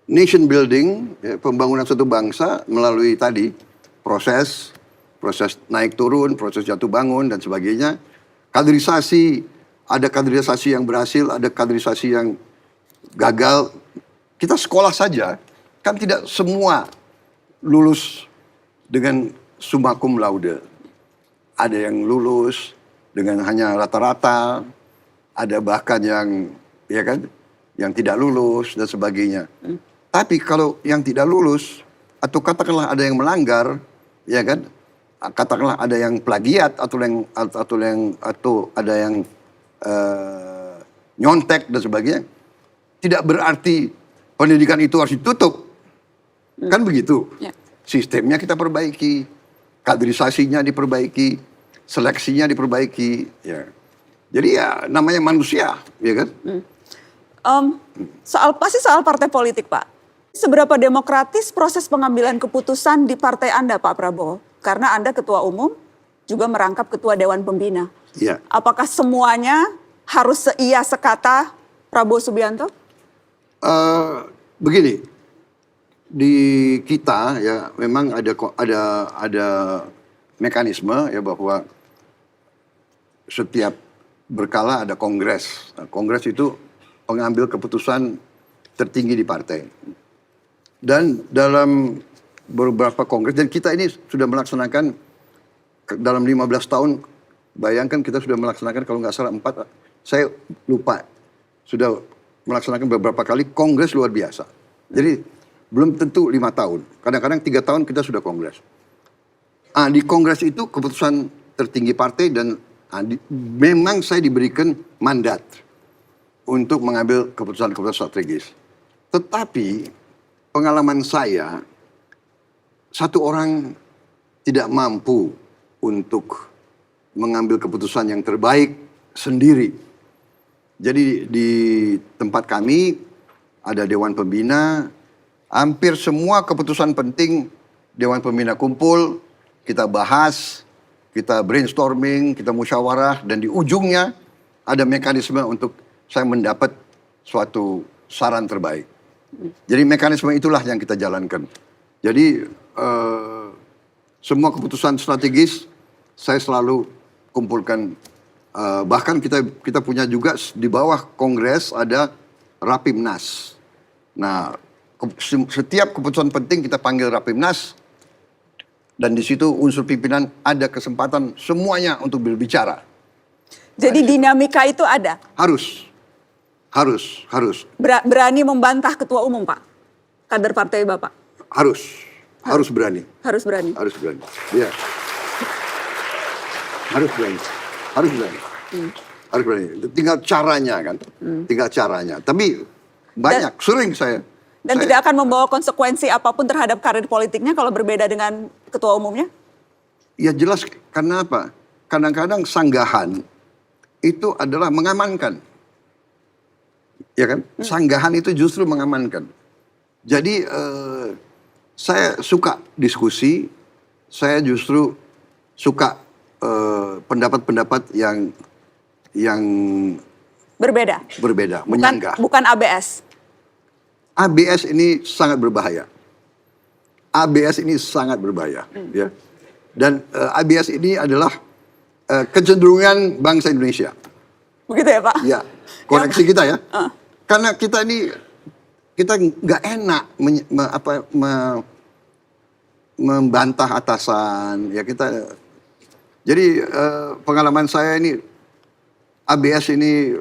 nation building, ya, pembangunan suatu bangsa melalui tadi proses naik turun, proses jatuh bangun dan sebagainya. Kaderisasi, ada kaderisasi yang berhasil, ada kaderisasi yang gagal. Kita sekolah saja, kan tidak semua lulus dengan summa cum laude. Ada yang lulus dengan hanya rata-rata, ada bahkan yang ya kan, yang tidak lulus dan sebagainya. Tapi kalau yang tidak lulus atau katakanlah ada yang melanggar, ya kan, katakanlah ada yang plagiat atau ada yang nyontek dan sebagainya, tidak berarti pendidikan itu harus ditutup. Kan begitu. Ya. Sistemnya kita perbaiki, kaderisasinya diperbaiki, seleksinya diperbaiki, ya. Jadi ya namanya manusia, ya kan? Soal partai politik Pak. Seberapa demokratis proses pengambilan keputusan di partai Anda Pak Prabowo? Karena Anda ketua umum, juga merangkap ketua Dewan Pembina. Iya. Apakah semuanya harus seia sekata Prabowo Subianto? Begini, di kita ya memang ada mekanisme ya bahwa setiap berkala ada kongres. Nah, kongres itu pengambil keputusan tertinggi di partai. Dan dalam beberapa kongres, dan kita ini sudah melaksanakan dalam 15 tahun, bayangkan kita sudah melaksanakan kalau nggak salah 4, saya lupa, sudah melaksanakan beberapa kali kongres luar biasa. Jadi belum tentu 5 tahun, kadang-kadang 3 tahun kita sudah kongres. Di kongres itu keputusan tertinggi partai dan memang saya diberikan mandat untuk mengambil keputusan-keputusan strategis. Tetapi pengalaman saya, satu orang tidak mampu untuk mengambil keputusan yang terbaik sendiri. Jadi di tempat kami ada Dewan Pembina, hampir semua keputusan penting Dewan Pembina kumpul, kita bahas, kita brainstorming, kita musyawarah, dan di ujungnya ada mekanisme untuk saya mendapat suatu saran terbaik. Jadi mekanisme itulah yang kita jalankan. Jadi semua keputusan strategis saya selalu kumpulkan. Bahkan kita punya juga di bawah kongres ada Rapimnas. Nah, setiap keputusan penting kita panggil Rapimnas. Dan di situ unsur pimpinan ada kesempatan semuanya untuk berbicara. Jadi dinamika itu ada? Harus. Berani membantah ketua umum Pak? Kader partai Bapak? Harus berani. Harus berani? Harus berani. Iya. Harus berani. Harus berani. Tinggal caranya kan. Tinggal caranya. Tapi banyak, sering saya. Dan tidak akan membawa konsekuensi apapun terhadap karir politiknya kalau berbeda dengan ketua umumnya? Ya jelas, karena apa? Kadang-kadang sanggahan itu adalah mengamankan. Ya kan? Sanggahan itu justru mengamankan. Jadi saya suka diskusi, saya justru suka pendapat-pendapat yang berbeda, menyanggah. Bukan ABS. ABS ini sangat berbahaya. ABS ini sangat berbahaya, ya. Dan ABS ini adalah kecenderungan bangsa Indonesia. Begitu ya Pak? Ya, koreksi kita ya. Karena kita nggak enak membantah atasan, ya kita. Jadi pengalaman saya ini ABS ini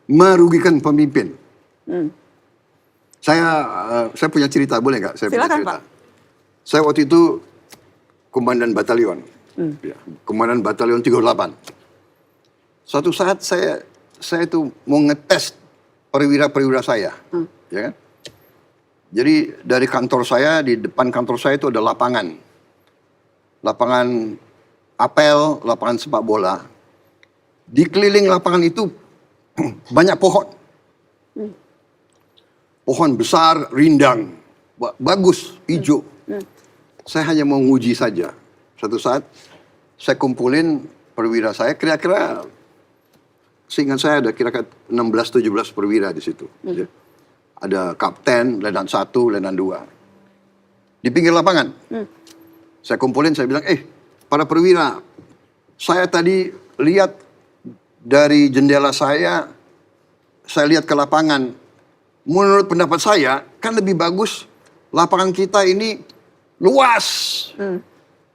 merugikan pemimpin. Saya punya cerita, boleh nggak? Saya Silakan punya cerita. Pak. Saya waktu itu komandan batalion. Ya, komandan batalion 38. Suatu saat saya itu mau ngetes perwira-perwira saya. Ya kan? Jadi dari kantor saya, di depan kantor saya itu ada lapangan. Lapangan apel, lapangan sepak bola. Di keliling lapangan itu banyak pohon. Pohon besar, rindang, bagus, hijau. Saya hanya mau nguji saja. Suatu saat saya kumpulin perwira saya, kira-kira seingat saya ada kira-kira 16-17 perwira di situ. Ya. Ada kapten, letnan 1, letnan 2. Di pinggir lapangan. Saya kumpulin, saya bilang, para perwira, saya tadi lihat dari jendela saya lihat ke lapangan. Menurut pendapat saya, kan lebih bagus lapangan kita ini luas.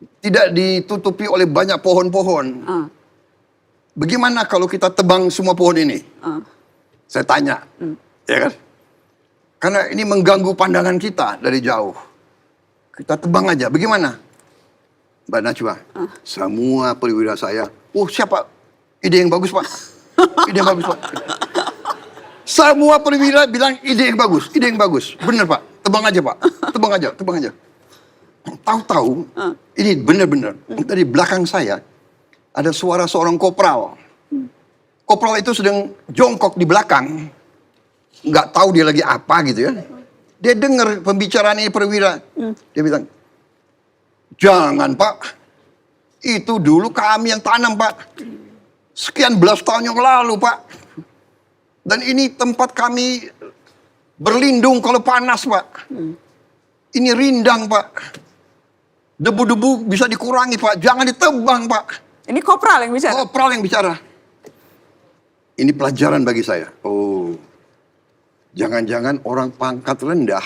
Tidak ditutupi oleh banyak pohon-pohon. Bagaimana kalau kita tebang semua pohon ini? Saya tanya. Ya kan? Karena ini mengganggu pandangan kita dari jauh. Kita tebang aja. Bagaimana? Mbak Najwa, semua perwira saya, siapa? Ide yang bagus, Pak. Ide yang bagus, Pak. Semua perwira bilang ide yang bagus, ide yang bagus. Bener, Pak. Tebang aja, Pak. Tebang aja, tebang aja. Tahu-tahu, ini benar-benar. Dari belakang saya, ada suara seorang kopral. Kopral itu sedang jongkok di belakang. Nggak tahu dia lagi apa gitu ya. Dia dengar pembicaraan ini perwira. Dia bilang, jangan Pak. Itu dulu kami yang tanam Pak. Sekian belas tahun yang lalu Pak. Dan ini tempat kami berlindung kalau panas Pak. Ini rindang Pak. Debu-debu bisa dikurangi Pak. Jangan ditebang Pak. Ini kopral yang bicara? Kopral yang bicara. Ini pelajaran bagi saya. Jangan-jangan orang pangkat rendah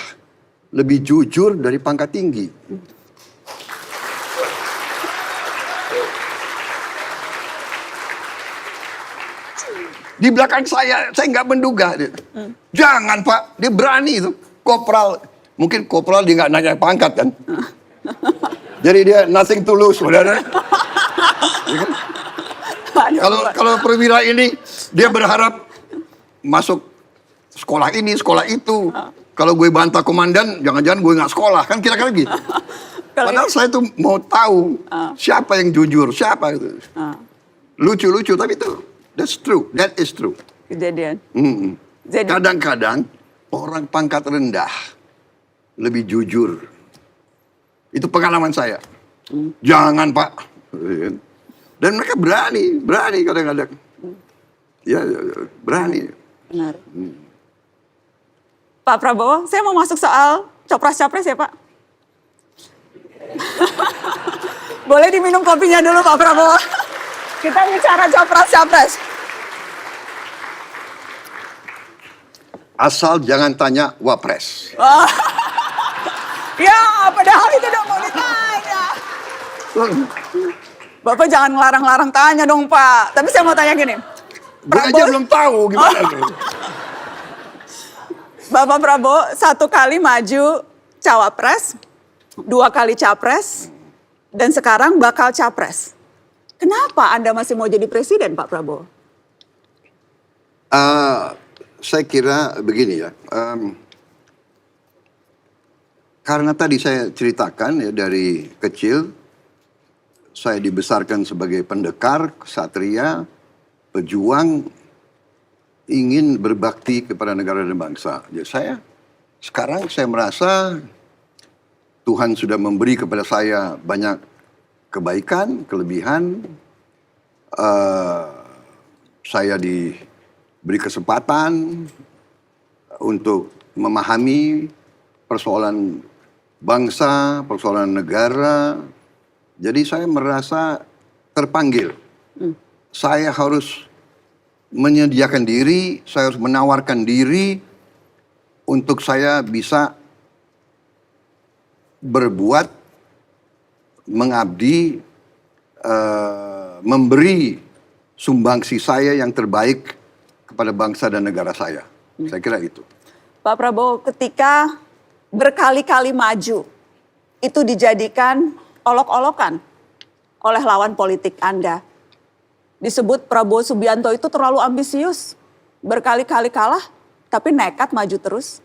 lebih jujur dari pangkat tinggi. Di belakang saya nggak menduga. Jangan Pak, dia berani itu. Kopral, mungkin kopral dia nggak nanya pangkat kan. Jadi dia nothing to lose, saudara. Ya kan? Kalau perwira ini dia berharap masuk sekolah ini, sekolah itu. Kalau gue bantah komandan, jangan-jangan gue nggak sekolah, kan kira-kira gitu. Padahal saya tuh mau tahu siapa yang jujur, siapa itu. Lucu-lucu, tapi itu that's true, that is true. Kejadian. Jadi kadang-kadang orang pangkat rendah lebih jujur. Itu pengalaman saya. Jangan Pak. Dan mereka berani kadang-kadang. Ya, berani. Benar. Pak Prabowo, saya mau masuk soal Copras-Capres ya Pak. Boleh diminum kopinya dulu Pak Prabowo. Kita bicara Copras-Capres. Asal jangan tanya Wapres. Ya, padahal itu udah mau ditanya. Bapak jangan ngelarang-larang tanya dong Pak. Tapi saya mau tanya gini. Gue aja belum tahu gimana. Bapak Prabowo 1 kali maju cawapres, 2 kali capres, dan sekarang bakal capres. Kenapa Anda masih mau jadi presiden Pak Prabowo? Saya kira begini ya. Karena tadi saya ceritakan ya dari kecil, saya dibesarkan sebagai pendekar, ksatria, pejuang, ingin berbakti kepada negara dan bangsa. Jadi sekarang saya merasa Tuhan sudah memberi kepada saya banyak kebaikan, kelebihan. Saya diberi kesempatan untuk memahami persoalan bangsa, persoalan negara. Jadi saya merasa terpanggil. Saya harus menyediakan diri, saya harus menawarkan diri untuk saya bisa berbuat, mengabdi, memberi sumbangsi saya yang terbaik kepada bangsa dan negara saya. Saya kira itu. Pak Prabowo ketika berkali-kali maju itu dijadikan olok-olokan oleh lawan politik Anda. Disebut Prabowo Subianto itu terlalu ambisius, berkali-kali kalah, tapi nekat maju terus.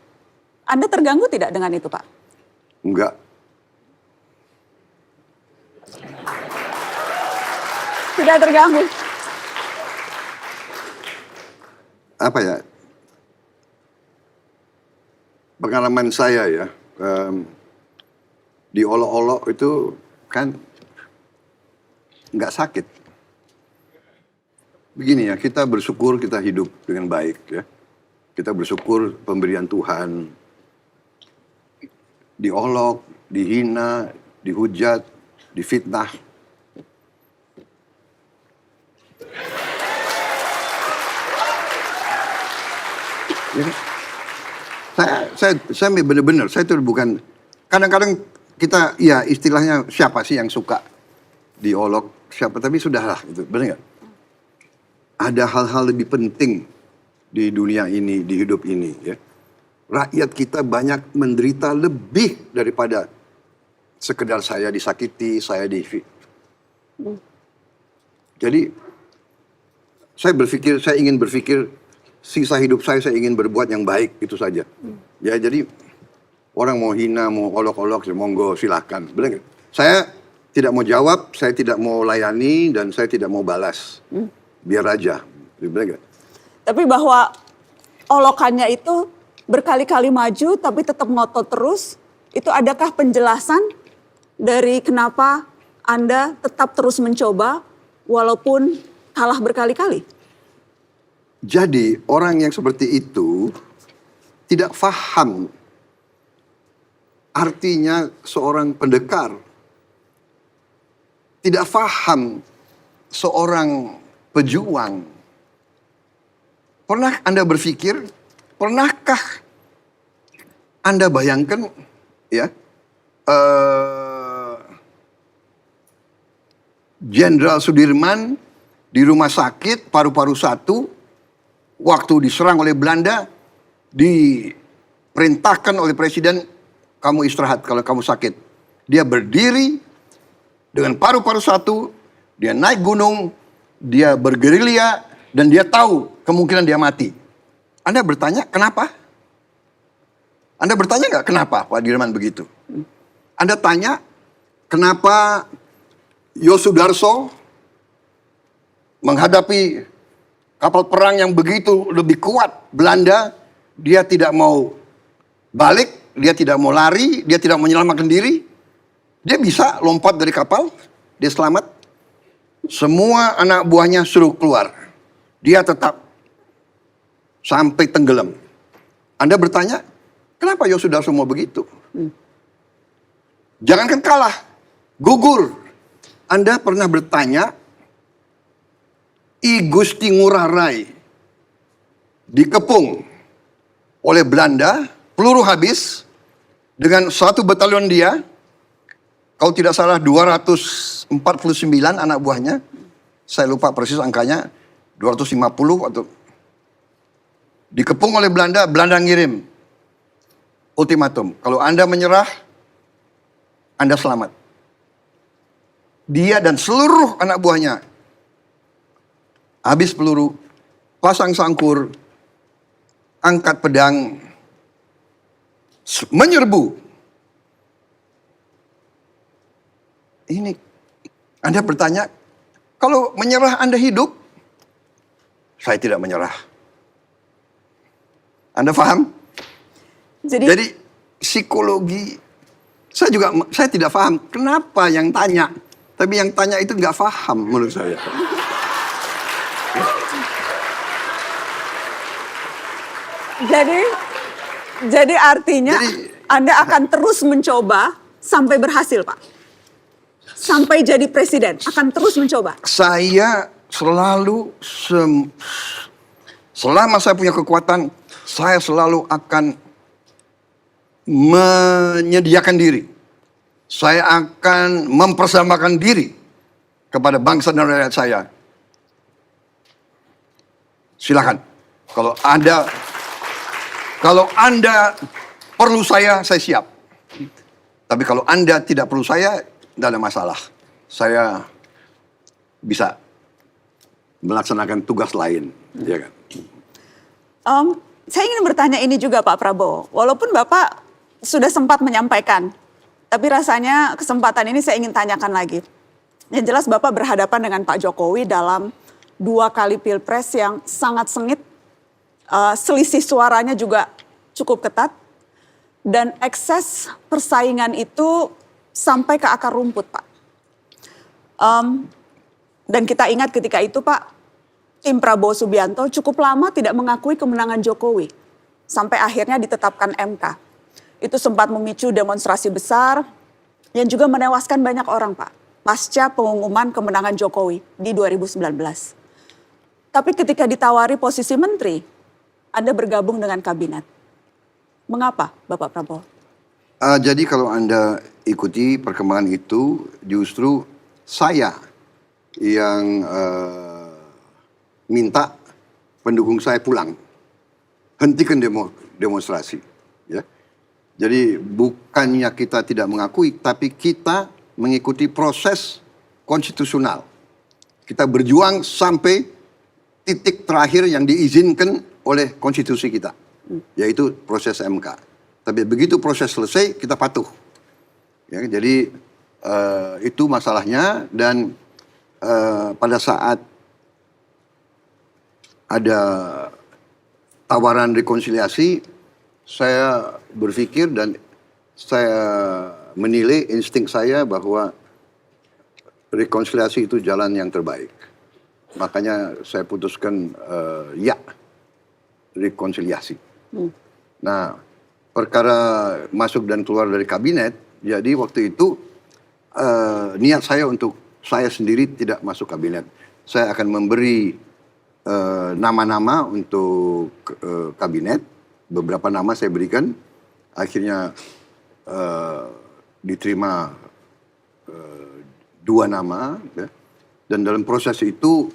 Anda terganggu tidak dengan itu, Pak? Enggak. Tidak terganggu. Apa ya? Pengalaman saya ya, diolok-olok itu kan nggak sakit. Begini ya, kita bersyukur kita hidup dengan baik ya. Kita bersyukur pemberian Tuhan. Diolok, dihina, dihujat, difitnah. Ya, saya benar-benar, saya itu bukan, kadang-kadang kita, ya istilahnya siapa sih yang suka diolok, siapa, tapi sudahlah, itu benar nggak? Ada hal-hal lebih penting di dunia ini, di hidup ini, ya. Rakyat kita banyak menderita lebih daripada sekedar saya disakiti, saya Jadi, saya ingin berpikir, sisa hidup saya ingin berbuat yang baik, itu saja. Ya, jadi orang mau hina, mau olok-olok, ya monggo silakan. Benar nggak? Saya tidak mau jawab, saya tidak mau layani, dan saya tidak mau balas. Biar aja. Benar nggak? Tapi bahwa olokannya itu berkali-kali maju, tapi tetap ngotot terus, itu adakah penjelasan dari kenapa Anda tetap terus mencoba, walaupun kalah berkali-kali? Jadi orang yang seperti itu tidak paham artinya seorang pendekar. Tidak paham seorang pejuang. Pernah Anda berpikir, pernahkah Anda bayangkan ya, Jenderal Sudirman di rumah sakit paru-paru 1, waktu diserang oleh Belanda, diperintahkan oleh Presiden, kamu istirahat kalau kamu sakit. Dia berdiri dengan paru-paru 1, dia naik gunung, dia bergerilya, dan dia tahu kemungkinan dia mati. Anda bertanya kenapa? Anda bertanya nggak kenapa Pak Dirman begitu? Anda tanya kenapa Yosudarso menghadapi kapal perang yang begitu lebih kuat Belanda, dia tidak mau balik, dia tidak mau lari, dia tidak mau menyelamatkan diri. Dia bisa lompat dari kapal, dia selamat. Semua anak buahnya suruh keluar. Dia tetap sampai tenggelam. Anda bertanya, kenapa Yosudarso mau begitu? Jangankan kalah, gugur. Anda pernah bertanya, I Gusti Ngurah Rai dikepung oleh Belanda, peluru habis, dengan 1 batalion dia, kalau tidak salah 249 anak buahnya, saya lupa persis angkanya, 250 atau dikepung oleh Belanda, Belanda ngirim ultimatum, kalau Anda menyerah, Anda selamat. Dia dan seluruh anak buahnya habis peluru, pasang sangkur, angkat pedang, menyerbu. Ini, Anda bertanya, kalau menyerah Anda hidup? Saya tidak menyerah. Anda paham? Jadi psikologi, saya tidak paham kenapa yang tanya, tapi yang tanya itu nggak paham menurut saya. Jadi artinya Anda akan terus mencoba sampai berhasil, Pak. Sampai jadi presiden, akan terus mencoba. Saya selalu, selama saya punya kekuatan, saya selalu akan menyediakan diri. Saya akan mempersembahkan diri kepada bangsa dan rakyat saya. Silakan. Kalau Anda perlu saya siap. Tapi kalau Anda tidak perlu saya, tidak ada masalah. Saya bisa melaksanakan tugas lain, ya kan? Saya ingin bertanya ini juga Pak Prabowo. Walaupun Bapak sudah sempat menyampaikan, tapi rasanya kesempatan ini saya ingin tanyakan lagi. Yang jelas Bapak berhadapan dengan Pak Jokowi dalam 2 kali pilpres yang sangat sengit. Selisih suaranya juga cukup ketat. Dan ekses persaingan itu sampai ke akar rumput, Pak. Dan kita ingat ketika itu, Pak, tim Prabowo Subianto cukup lama tidak mengakui kemenangan Jokowi. Sampai akhirnya ditetapkan MK. Itu sempat memicu demonstrasi besar yang juga menewaskan banyak orang, Pak. Pasca pengumuman kemenangan Jokowi di 2019. Tapi ketika ditawari posisi menteri, Anda bergabung dengan kabinet. Mengapa, Bapak Prabowo? Jadi kalau Anda ikuti perkembangan itu, justru saya yang minta pendukung saya pulang. Hentikan demonstrasi. Ya. Jadi bukannya kita tidak mengakui, tapi kita mengikuti proses konstitusional. Kita berjuang sampai titik terakhir yang diizinkan oleh konstitusi kita. Yaitu proses MK. Tapi begitu proses selesai, kita patuh. Ya, jadi itu masalahnya, dan pada saat ada tawaran rekonsiliasi, saya berpikir dan saya menilai insting saya bahwa rekonsiliasi itu jalan yang terbaik. Makanya saya putuskan ya, rekonsiliasi. Nah, perkara masuk dan keluar dari kabinet, jadi waktu itu niat saya untuk saya sendiri tidak masuk kabinet. Saya akan memberi nama-nama untuk kabinet. Beberapa nama saya berikan, akhirnya diterima 2 nama. Ya. Dan dalam proses itu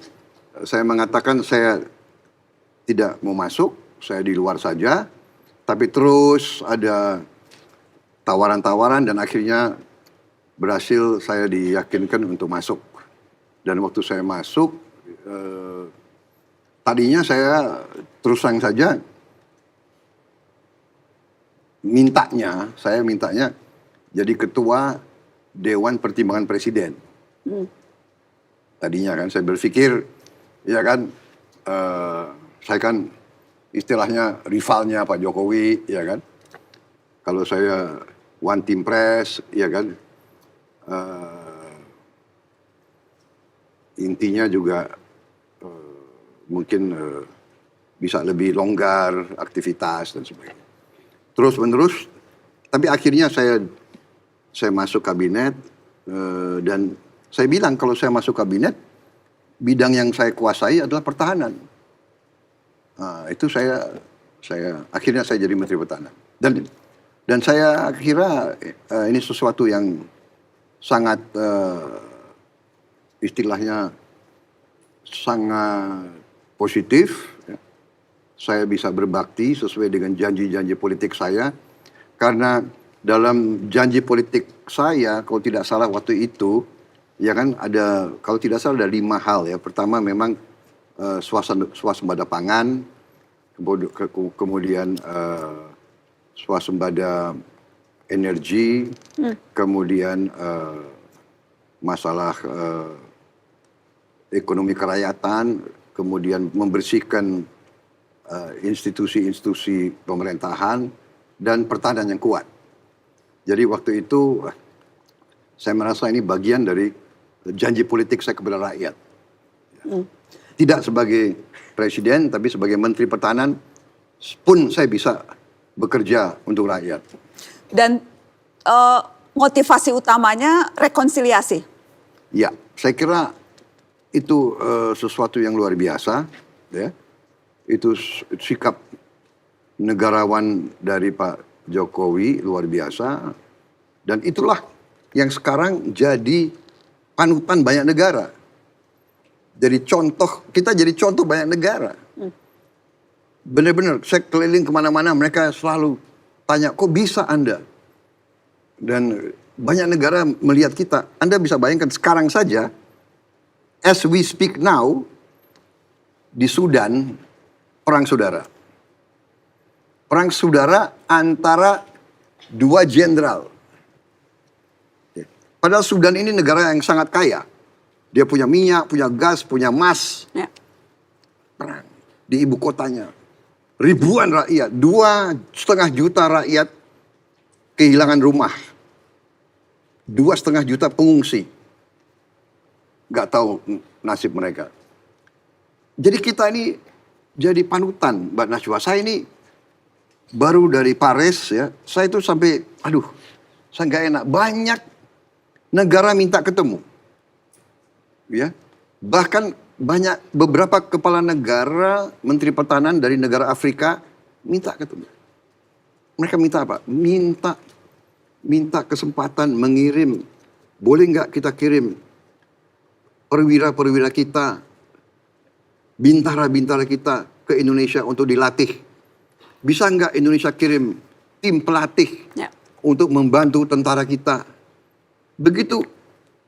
saya mengatakan saya tidak mau masuk. Saya di luar saja, tapi terus ada tawaran-tawaran dan akhirnya berhasil saya diyakinkan untuk masuk. Dan waktu saya masuk, tadinya saya terus terang saja saya mintanya jadi ketua Dewan Pertimbangan Presiden. Tadinya kan saya berpikir, ya kan, saya kan istilahnya rivalnya Pak Jokowi, ya kan. Kalau saya one team press, ya kan. Intinya juga mungkin bisa lebih longgar aktivitas dan sebagainya. Terus menerus, tapi akhirnya saya masuk kabinet dan saya bilang kalau saya masuk kabinet, bidang yang saya kuasai adalah pertahanan. Nah, itu akhirnya saya jadi Menteri Pertahanan. Dan saya kira ini sesuatu yang sangat istilahnya sangat positif. Ya. Saya bisa berbakti sesuai dengan janji-janji politik saya. Karena dalam janji politik saya, kalau tidak salah waktu itu, ya kan kalau tidak salah ada 5 hal ya. Pertama memang swasembada pangan, kemudian swasembada energi, kemudian masalah ekonomi kerakyatan, kemudian membersihkan institusi-institusi pemerintahan, dan pertahanan yang kuat. Jadi waktu itu saya merasa ini bagian dari janji politik saya kepada rakyat. Tidak sebagai presiden, tapi sebagai Menteri Pertahanan pun saya bisa bekerja untuk rakyat. Dan motivasi utamanya rekonsiliasi? Ya, saya kira itu sesuatu yang luar biasa. Ya. Itu sikap negarawan dari Pak Jokowi luar biasa. Dan itulah yang sekarang jadi panutan banyak negara. Kita jadi contoh banyak negara. Benar-benar, saya keliling kemana-mana, mereka selalu tanya, kok bisa Anda Dan banyak negara melihat kita. Anda bisa bayangkan sekarang saja, as we speak now, di Sudan, perang saudara. Perang saudara antara dua jenderal. Padahal Sudan ini negara yang sangat kaya. Dia punya minyak, punya gas, punya emas. Ya. Perang di ibu kotanya. Ribuan rakyat, 2,5 juta rakyat kehilangan rumah. 2,5 juta pengungsi. Gak tahu nasib mereka. Jadi kita ini jadi panutan, Mbak Najwa. Saya ini baru dari Paris ya. Saya itu sampai, saya nggak enak. Banyak negara minta ketemu. Ya. Bahkan beberapa kepala negara, menteri pertahanan dari negara Afrika minta ketemu. Mereka minta apa? Minta kesempatan mengirim. Boleh nggak kita kirim perwira-perwira kita, bintara-bintara kita ke Indonesia untuk dilatih? Bisa nggak Indonesia kirim tim pelatih untuk membantu tentara kita? Begitu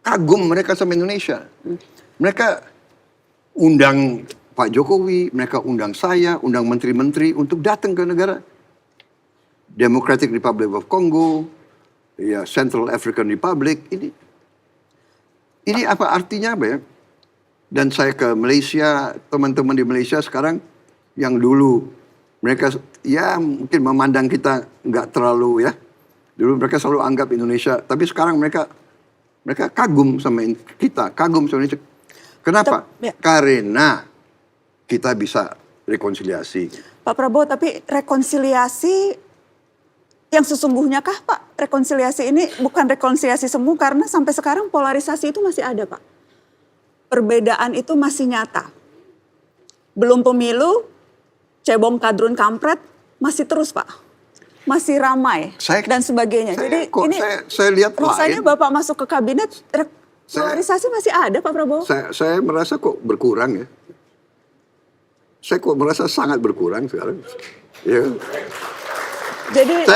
kagum mereka sama Indonesia. Mereka undang Pak Jokowi, mereka undang saya, undang menteri-menteri untuk datang ke negara. Democratic Republic of Congo, ya Central African Republic, ini apa artinya apa ya? Dan saya ke Malaysia, teman-teman di Malaysia sekarang yang dulu mereka ya mungkin memandang kita nggak terlalu ya. Dulu mereka selalu anggap Indonesia, tapi sekarang mereka kagum sama kita, kagum sama Indonesia. Kenapa? Karena kita bisa rekonsiliasi. Pak Prabowo, tapi rekonsiliasi yang sesungguhnya kah Pak? Rekonsiliasi ini bukan rekonsiliasi semu karena sampai sekarang polarisasi itu masih ada Pak. Perbedaan itu masih nyata. Belum pemilu, cebong kadrun kampret masih terus Pak. Masih ramai dan sebagainya. Jadi ini saya lihat rasanya Bapak masuk ke kabinet, polarisasi masih ada Pak Prabowo? Saya merasa kok berkurang ya. Saya kok merasa sangat berkurang sekarang. Ya. Jadi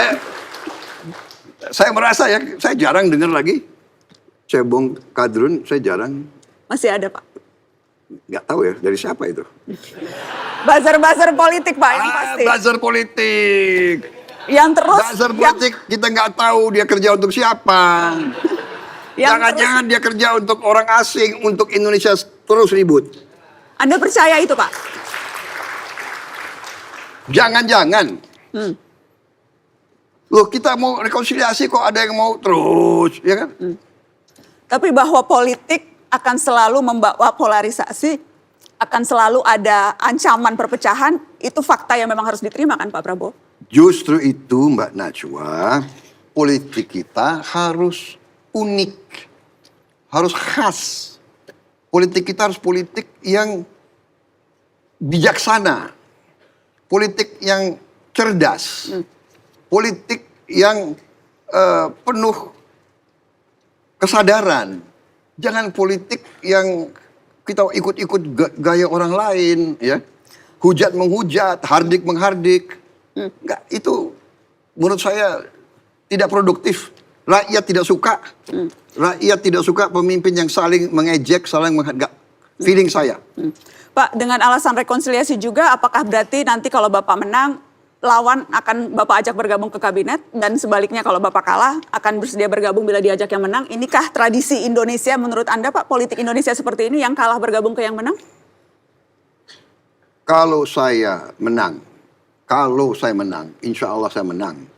saya merasa ya, saya jarang dengar lagi cebong kadrun, saya jarang. Masih ada Pak? Nggak tahu ya, dari siapa itu? Buzzer-buzzer politik Pak yang pasti. Buzzer politik. Yang terus. Buzzer politik kita nggak tahu dia kerja untuk siapa. Jangan-jangan dia kerja untuk orang asing, untuk Indonesia terus ribut. Anda percaya itu Pak? Jangan-jangan. Loh kita mau rekonsiliasi kok ada yang mau terus, ya kan? Tapi bahwa politik akan selalu membawa polarisasi, akan selalu ada ancaman perpecahan, itu fakta yang memang harus diterima kan Pak Prabowo? Justru itu Mbak Najwa, politik kita harus unik, harus khas. Politik kita harus politik yang bijaksana, politik yang cerdas, politik yang penuh kesadaran. Jangan politik yang kita ikut-ikut gaya orang lain, ya. Hujat menghujat, hardik menghardik. Enggak, itu menurut saya tidak produktif. Rakyat tidak suka. Rakyat tidak suka pemimpin yang saling mengejek, saling menghargai. Feeling saya. Pak, dengan alasan rekonsiliasi juga, apakah berarti nanti kalau Bapak menang, lawan akan Bapak ajak bergabung ke kabinet, dan sebaliknya kalau Bapak kalah akan bersedia bergabung bila diajak yang menang? Inikah tradisi Indonesia menurut Anda Pak, politik Indonesia seperti ini, yang kalah bergabung ke yang menang? Kalau saya menang, insya Allah saya menang.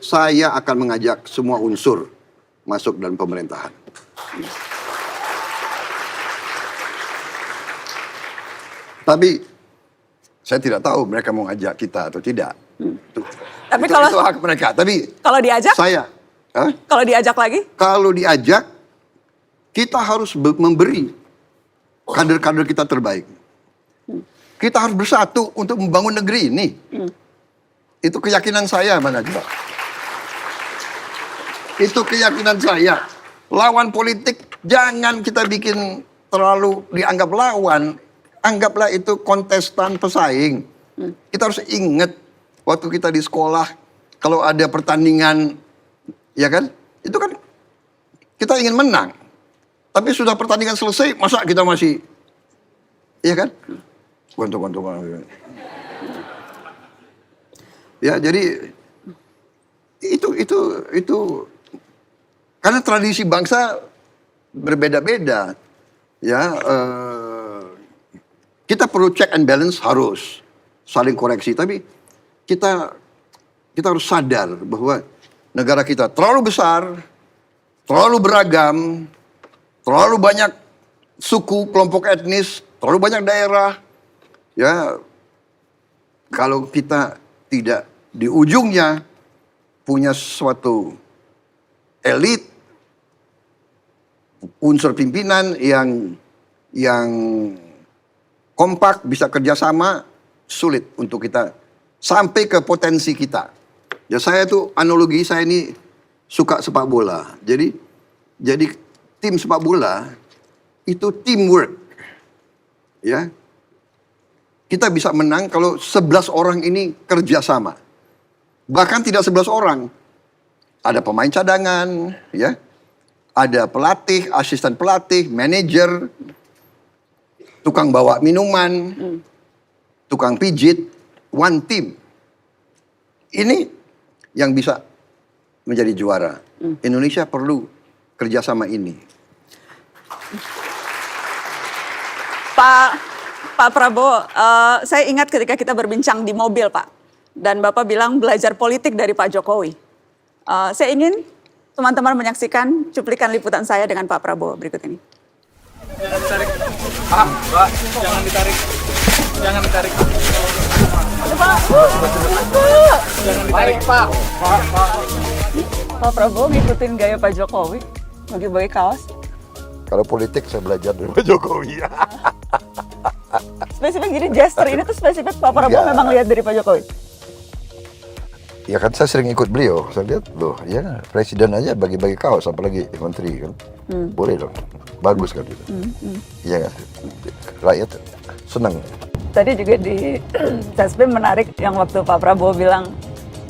Saya akan mengajak semua unsur masuk dalam pemerintahan. Tapi saya tidak tahu mereka mau ngajak kita atau tidak. Tapi itu hak mereka. Tapi kalau diajak, kalau diajak lagi? Kalau diajak, kita harus memberi kader-kader kita terbaik. Kita harus bersatu untuk membangun negeri ini. Itu keyakinan saya, Mbak Najwa. Itu keyakinan saya. Lawan politik jangan kita bikin terlalu dianggap lawan. Anggaplah itu kontestan pesaing. Kita harus ingat waktu kita di sekolah, kalau ada pertandingan, ya kan? Itu kan kita ingin menang. Tapi sudah pertandingan selesai, masa kita masih, ya kan? Gontok-gontok. Ya, jadi itu karena tradisi bangsa berbeda-beda. Ya, kita perlu check and balance, harus saling koreksi. Tapi kita harus sadar bahwa negara kita terlalu besar, terlalu beragam, terlalu banyak suku, kelompok etnis, terlalu banyak daerah. Ya, kalau kita tidak di ujungnya punya suatu elit, unsur pimpinan yang kompak, bisa kerjasama, sulit untuk kita sampai ke potensi kita. Ya, saya tuh analogi, saya ini suka sepak bola. Jadi tim sepak bola itu teamwork. Ya. Kita bisa menang kalau 11 orang ini kerjasama. Bahkan tidak 11 orang. Ada pemain cadangan, ya. Ada pelatih, asisten pelatih, manajer, tukang bawa minuman, tukang pijit, one team. Ini yang bisa menjadi juara. Indonesia perlu kerjasama ini. Pak Prabowo, saya ingat ketika kita berbincang di mobil, Pak, dan Bapak bilang belajar politik dari Pak Jokowi. Saya ingin teman-teman menyaksikan cuplikan liputan saya dengan Pak Prabowo berikut ini. Jangan ditarik. Pak, jangan ditarik. Jangan ditarik. Pak. Jangan ditarik, Pak. Pak Prabowo ngikutin gaya Pak Jokowi, bagi-bagi kaos. Kalau politik saya belajar dari Pak Jokowi. Spesifik jadi gesture ini tuh spesifik Pak Prabowo Ya. memang lihat dari Pak Jokowi. Ya kan saya sering ikut beliau, saya lihat loh, ya presiden aja bagi-bagi kaos, apalagi menteri kan, boleh dong, bagus kan itu, iya kan, rakyat senang. Tadi juga di Sespim menarik yang waktu Pak Prabowo bilang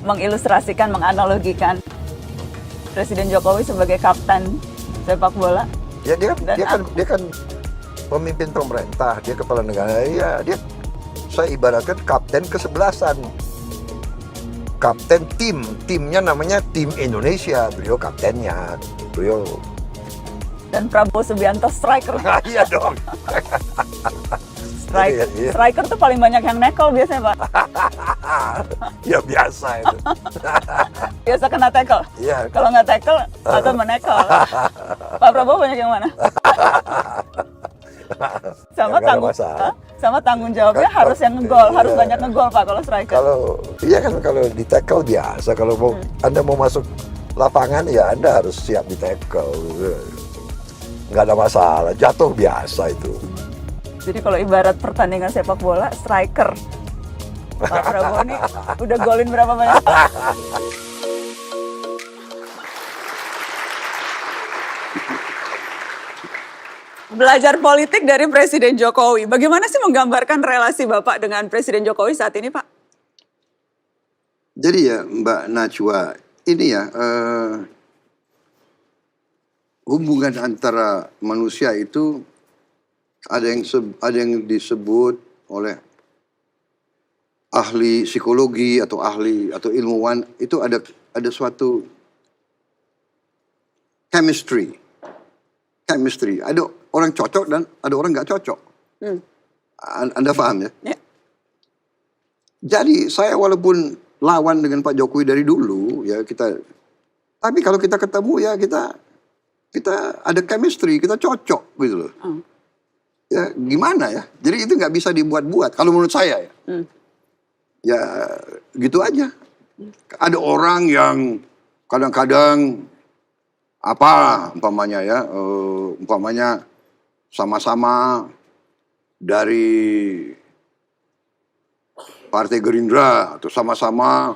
mengilustrasikan, menganalogikan Presiden Jokowi sebagai kapten sepak bola. Ya dia kan pemimpin pemerintah, dia kepala negara, ya dia, saya ibaratkan kapten kesebelasan. Kapten timnya namanya tim Indonesia, beliau kaptennya, beliau. Dan Prabowo Subianto striker. Iya dong. Iya. Striker tuh paling banyak yang nekel biasanya, Pak. Ya biasa itu. Biasa kena tackle. Iya. Kalau nggak tackle atau menekel. Pak Prabowo banyak yang mana? Sama Ya, nggak ada tanggung, masalah. sama tanggung jawabnya Kan, harus yang ngegol, harus iya. banyak ngegol Pak kalau striker. Kalau di tackle biasa, kalau Anda mau masuk lapangan ya Anda harus siap di tackle. Nggak ada masalah, jatuh biasa itu. Jadi kalau ibarat pertandingan sepak bola, striker. Pak Prabowo nih udah golin berapa banyak? Belajar politik dari Presiden Jokowi. Bagaimana sih menggambarkan relasi Bapak dengan Presiden Jokowi saat ini, Pak? Jadi ya Mbak Najwa, ini ya hubungan antara manusia itu ada yang disebut oleh ahli psikologi atau ahli atau ilmuwan, itu ada suatu chemistry. Ada orang cocok dan ada orang nggak cocok. Anda paham ya? Ya. Jadi saya walaupun lawan dengan Pak Jokowi dari dulu ya tapi kalau kita ketemu ya kita ada chemistry, kita cocok gitu loh. Ya gimana ya? Jadi itu nggak bisa dibuat-buat kalau menurut saya ya. Ya gitu aja. Ada orang yang kadang-kadang umpamanya sama-sama dari Partai Gerindra atau sama-sama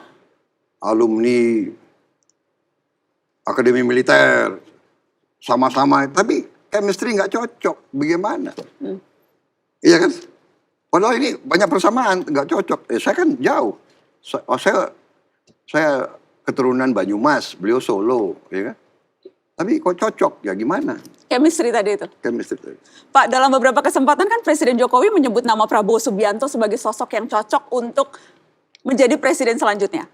alumni Akademi Militer, sama-sama, tapi chemistry nggak cocok, bagaimana? Iya kan? Padahal ini banyak persamaan, nggak cocok. Saya kan jauh. Saya keturunan Banyumas, beliau Solo, ya kan? Tapi kok cocok, ya gimana? Chemistry tadi itu. Chemistry tadi. Pak, dalam beberapa kesempatan kan Presiden Jokowi menyebut nama Prabowo Subianto sebagai sosok yang cocok untuk menjadi presiden selanjutnya.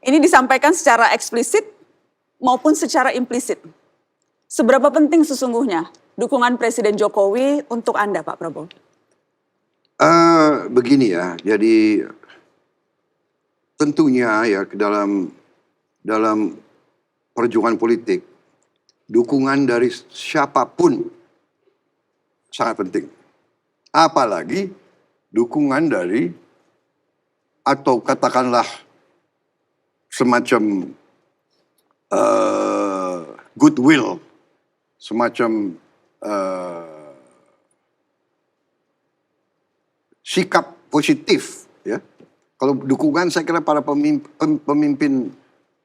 Ini disampaikan secara eksplisit maupun secara implisit. Seberapa penting sesungguhnya dukungan Presiden Jokowi untuk Anda, Pak Prabowo? Begini ya, jadi tentunya ya dalam perjuangan politik, dukungan dari siapapun sangat penting. Apalagi dukungan dari atau katakanlah semacam goodwill, semacam sikap positif, ya. Kalau dukungan saya kira para pemimpin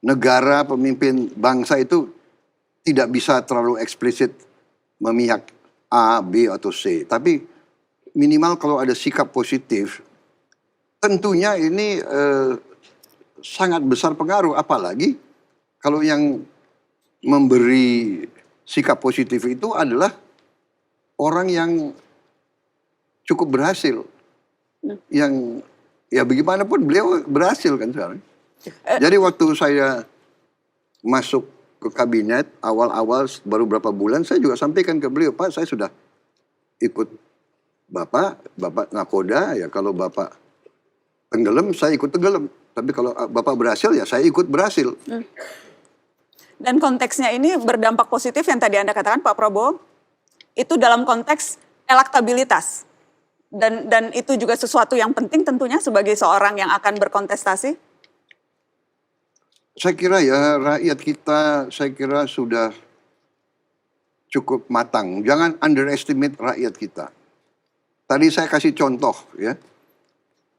negara, pemimpin bangsa itu tidak bisa terlalu eksplisit memihak A, B atau C. Tapi minimal kalau ada sikap positif, tentunya ini sangat besar pengaruh. Apalagi kalau yang memberi sikap positif itu adalah orang yang cukup berhasil. Yang ya bagaimanapun beliau berhasil kan sekarang. Jadi waktu saya masuk ke kabinet awal-awal baru berapa bulan, saya juga sampaikan ke beliau, Pak, saya sudah ikut Bapak nakoda, ya kalau Bapak tenggelam, saya ikut tenggelam. Tapi kalau Bapak berhasil, ya saya ikut berhasil. Dan konteksnya ini berdampak positif yang tadi Anda katakan, Pak Prabowo, itu dalam konteks elektabilitas. Dan itu juga sesuatu yang penting tentunya sebagai seorang yang akan berkontestasi. Saya kira ya rakyat kita, saya kira sudah cukup matang. Jangan underestimate rakyat kita. Tadi saya kasih contoh ya.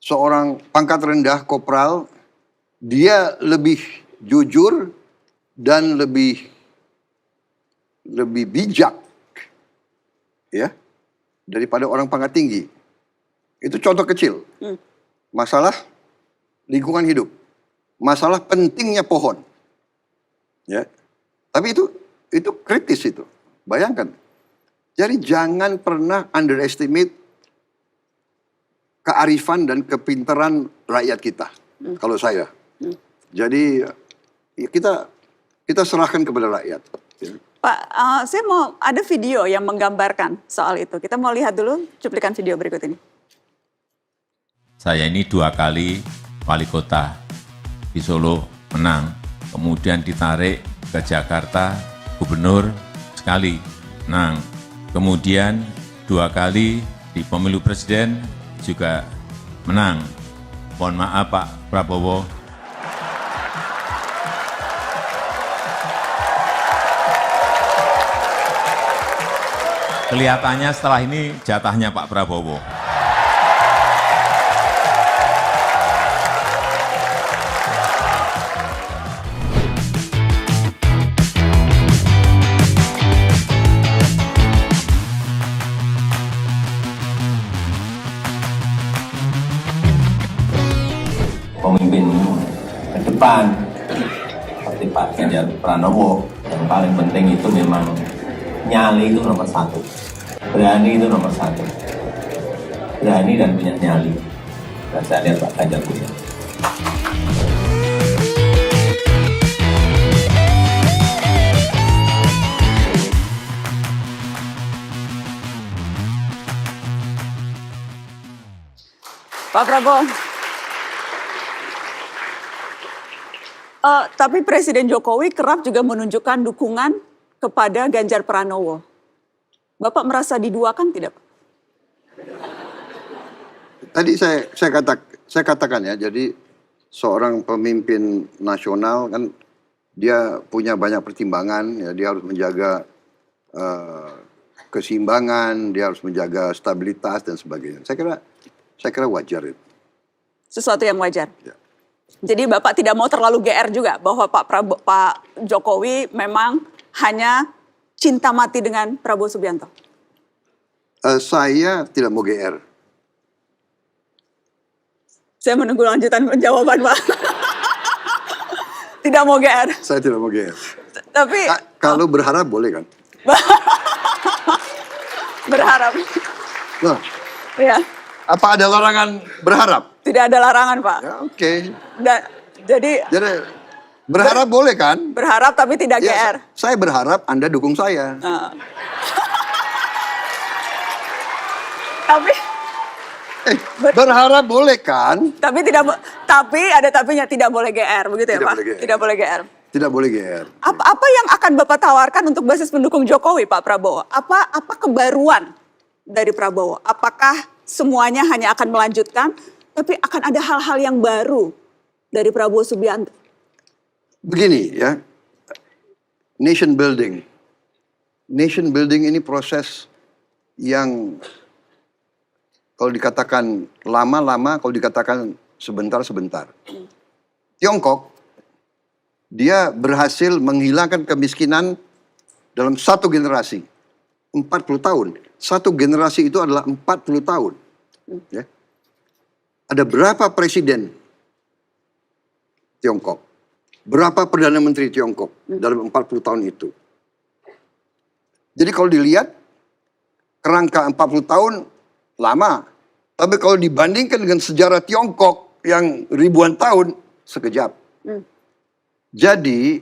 Seorang pangkat rendah kopral, dia lebih jujur dan lebih bijak ya daripada orang pangkat tinggi. Itu contoh kecil. Masalah lingkungan hidup. Masalah pentingnya pohon. Ya. Tapi itu kritis itu. Bayangkan. Jadi jangan pernah underestimate kearifan dan kepintaran rakyat kita. Kalau saya. Jadi ya kita serahkan kepada rakyat. Ya. Pak, saya mau ada video yang menggambarkan soal itu. Kita mau lihat dulu cuplikan video berikut ini. Saya ini 2 kali wali kota di Solo menang, kemudian ditarik ke Jakarta, gubernur sekali menang, kemudian 2 kali di pemilu presiden juga menang. Mohon maaf Pak Prabowo. Kelihatannya setelah ini jatahnya Pak Prabowo. Pemimpin ke depan seperti Pak Ganjar Pranowo, yang paling penting itu memang nyali itu nomor 1, berani itu nomor 1, berani dan punya nyali. Dan saya lihat Pak Ganjar punya. Pak Prabowo. Tapi Presiden Jokowi kerap juga menunjukkan dukungan kepada Ganjar Pranowo. Bapak merasa diduakan tidak, Pak? Tadi saya katakan ya, jadi seorang pemimpin nasional kan dia punya banyak pertimbangan, ya dia harus menjaga keseimbangan, dia harus menjaga stabilitas dan sebagainya. Saya kira wajar itu. Sesuatu yang wajar. Ya. Jadi Bapak tidak mau terlalu GR juga bahwa Pak Jokowi memang hanya cinta mati dengan Prabowo Subianto. Saya tidak mau GR. Saya menunggu lanjutan jawaban, Pak. Tidak mau GR. Saya tidak mau GR. Tapi Kalau berharap boleh kan? berharap. Nah, Ya, apa ada larangan berharap? tidak ada larangan, Pak. Ya, oke. Jadi Jadi berharap boleh kan? berharap tapi tidak Ya, GR. saya berharap Anda dukung saya. Tapi Berharap boleh kan? tapi ada tapinya, tidak boleh GR, begitu ya, Tidak Pak? boleh GR. Tidak boleh GR. Tidak boleh GR. Apa yang akan Bapak tawarkan untuk basis pendukung Jokowi, Pak Prabowo? Apa kebaruan dari Prabowo? Apakah semuanya hanya akan melanjutkan, tapi akan ada hal-hal yang baru dari Prabowo Subianto? Begini ya, nation building. Nation building ini proses yang kalau dikatakan lama-lama, kalau dikatakan sebentar-sebentar. Tiongkok, dia berhasil menghilangkan kemiskinan dalam satu generasi. 40 tahun. Satu generasi itu adalah 40 tahun. Ya. Ada berapa presiden Tiongkok? Berapa Perdana Menteri Tiongkok dalam 40 tahun itu? Jadi kalau dilihat, kerangka 40 tahun lama. Tapi kalau dibandingkan dengan sejarah Tiongkok yang ribuan tahun, sekejap. Jadi,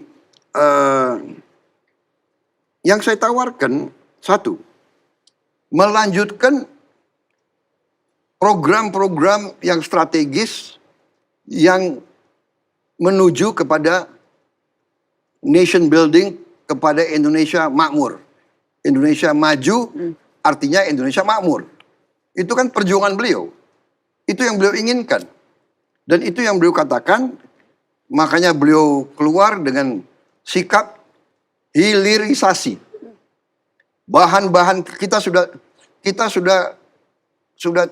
yang saya tawarkan, satu, melanjutkan program-program yang strategis yang menuju kepada nation building, kepada Indonesia makmur. Indonesia maju, artinya Indonesia makmur. Itu kan perjuangan beliau. Itu yang beliau inginkan. Dan itu yang beliau katakan, makanya beliau keluar dengan sikap hilirisasi. Bahan-bahan kita sudah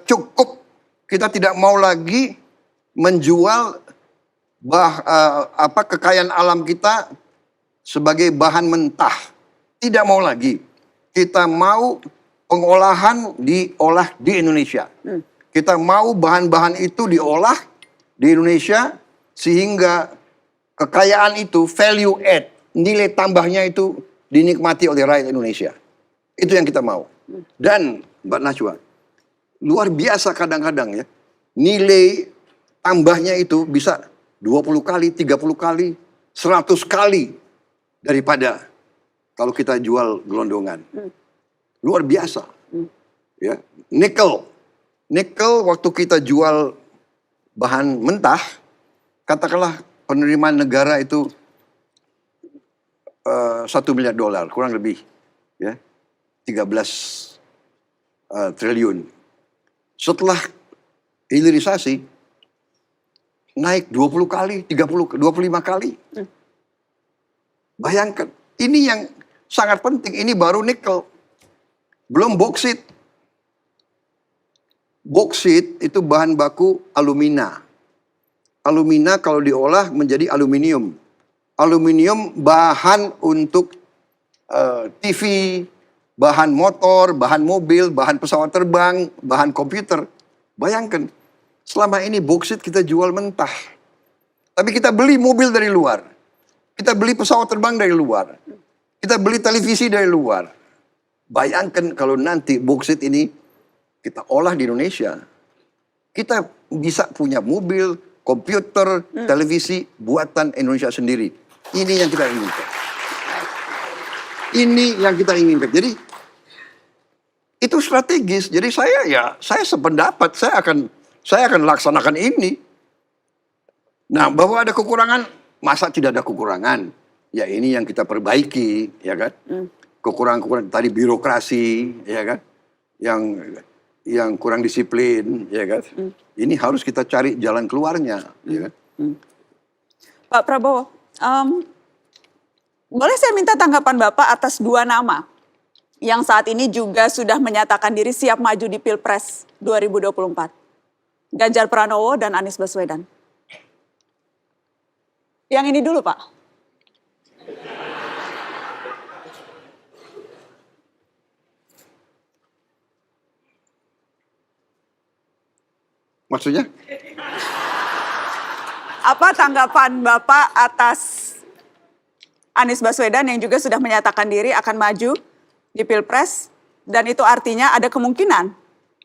cukup. Kita tidak mau lagi menjual kekayaan alam kita sebagai bahan mentah. Tidak mau lagi. Kita mau pengolahan diolah di Indonesia. Kita mau bahan-bahan itu diolah di Indonesia sehingga kekayaan itu value add, nilai tambahnya itu dinikmati oleh rakyat Indonesia. Itu yang kita mau. Dan Mbak Najwa, luar biasa kadang-kadang ya, nilai tambahnya itu bisa 20 kali, 30 kali, 100 kali daripada kalau kita jual gelondongan. Luar biasa. Ya, nikel waktu kita jual bahan mentah, katakanlah penerimaan negara itu $1 miliar, kurang lebih, ya, 13 triliun. Setelah hilirisasi naik 20 kali, 30, 25 kali. Bayangkan, ini yang sangat penting. Ini baru nikel. Belum boksit. Boksit itu bahan baku alumina. Alumina kalau diolah menjadi aluminium. Aluminium bahan untuk TV, bahan motor, bahan mobil, bahan pesawat terbang, bahan komputer. Bayangkan, selama ini boksit kita jual mentah. Tapi kita beli mobil dari luar. Kita beli pesawat terbang dari luar. Kita beli televisi dari luar. Bayangkan kalau nanti boksit ini kita olah di Indonesia. Kita bisa punya mobil, komputer, televisi buatan Indonesia sendiri. Ini yang kita inginkan. Ini yang kita inginkan. Jadi itu strategis. Jadi saya sependapat, saya akan laksanakan ini. Nah, bahwa ada kekurangan, masa tidak ada kekurangan? Ya ini yang kita perbaiki, ya kan? Kekurangan tadi birokrasi, ya kan? Yang kurang disiplin, ya kan? Ini harus kita cari jalan keluarnya, ya kan? Pak Prabowo, boleh saya minta tanggapan Bapak atas 2 nama yang saat ini juga sudah menyatakan diri siap maju di Pilpres 2024. Ganjar Pranowo dan Anies Baswedan. Yang ini dulu, Pak. Maksudnya? Apa tanggapan Bapak atas Anies Baswedan yang juga sudah menyatakan diri akan maju di Pilpres dan itu artinya ada kemungkinan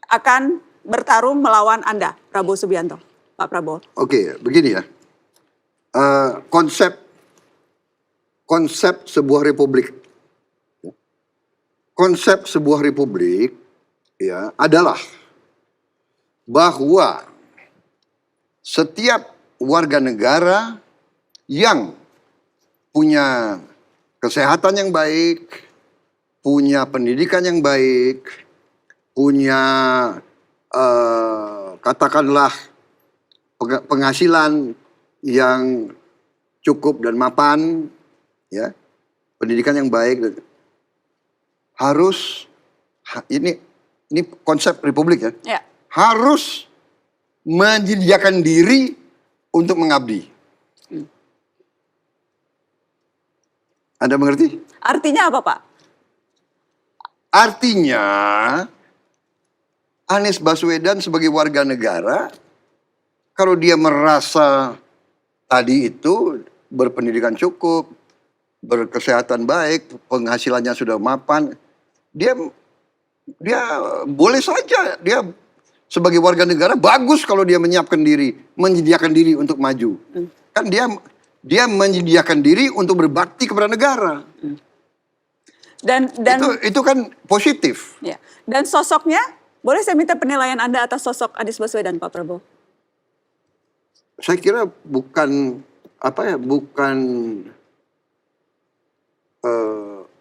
akan bertarung melawan Anda, Prabowo Subianto, Pak Prabowo? Oke, begini ya. Konsep sebuah republik. Konsep sebuah republik ya adalah bahwa setiap warga negara yang punya kesehatan yang baik, punya pendidikan yang baik, punya katakanlah penghasilan yang cukup dan mapan, ya, pendidikan yang baik, harus ini konsep republik ya, Ya. harus menyediakan diri untuk mengabdi. Anda mengerti? Artinya apa, Pak? Artinya Anies Baswedan sebagai warga negara, kalau dia merasa tadi itu berpendidikan cukup, berkesehatan baik, penghasilannya sudah mapan, dia boleh saja, dia sebagai warga negara bagus kalau dia menyiapkan diri, menyediakan diri untuk maju. Kan dia menyediakan diri untuk berbakti kepada negara. Dan Itu kan positif. ya. Dan sosoknya, boleh saya minta penilaian Anda atas sosok Anies Baswedan, Pak Prabowo? Saya kira bukan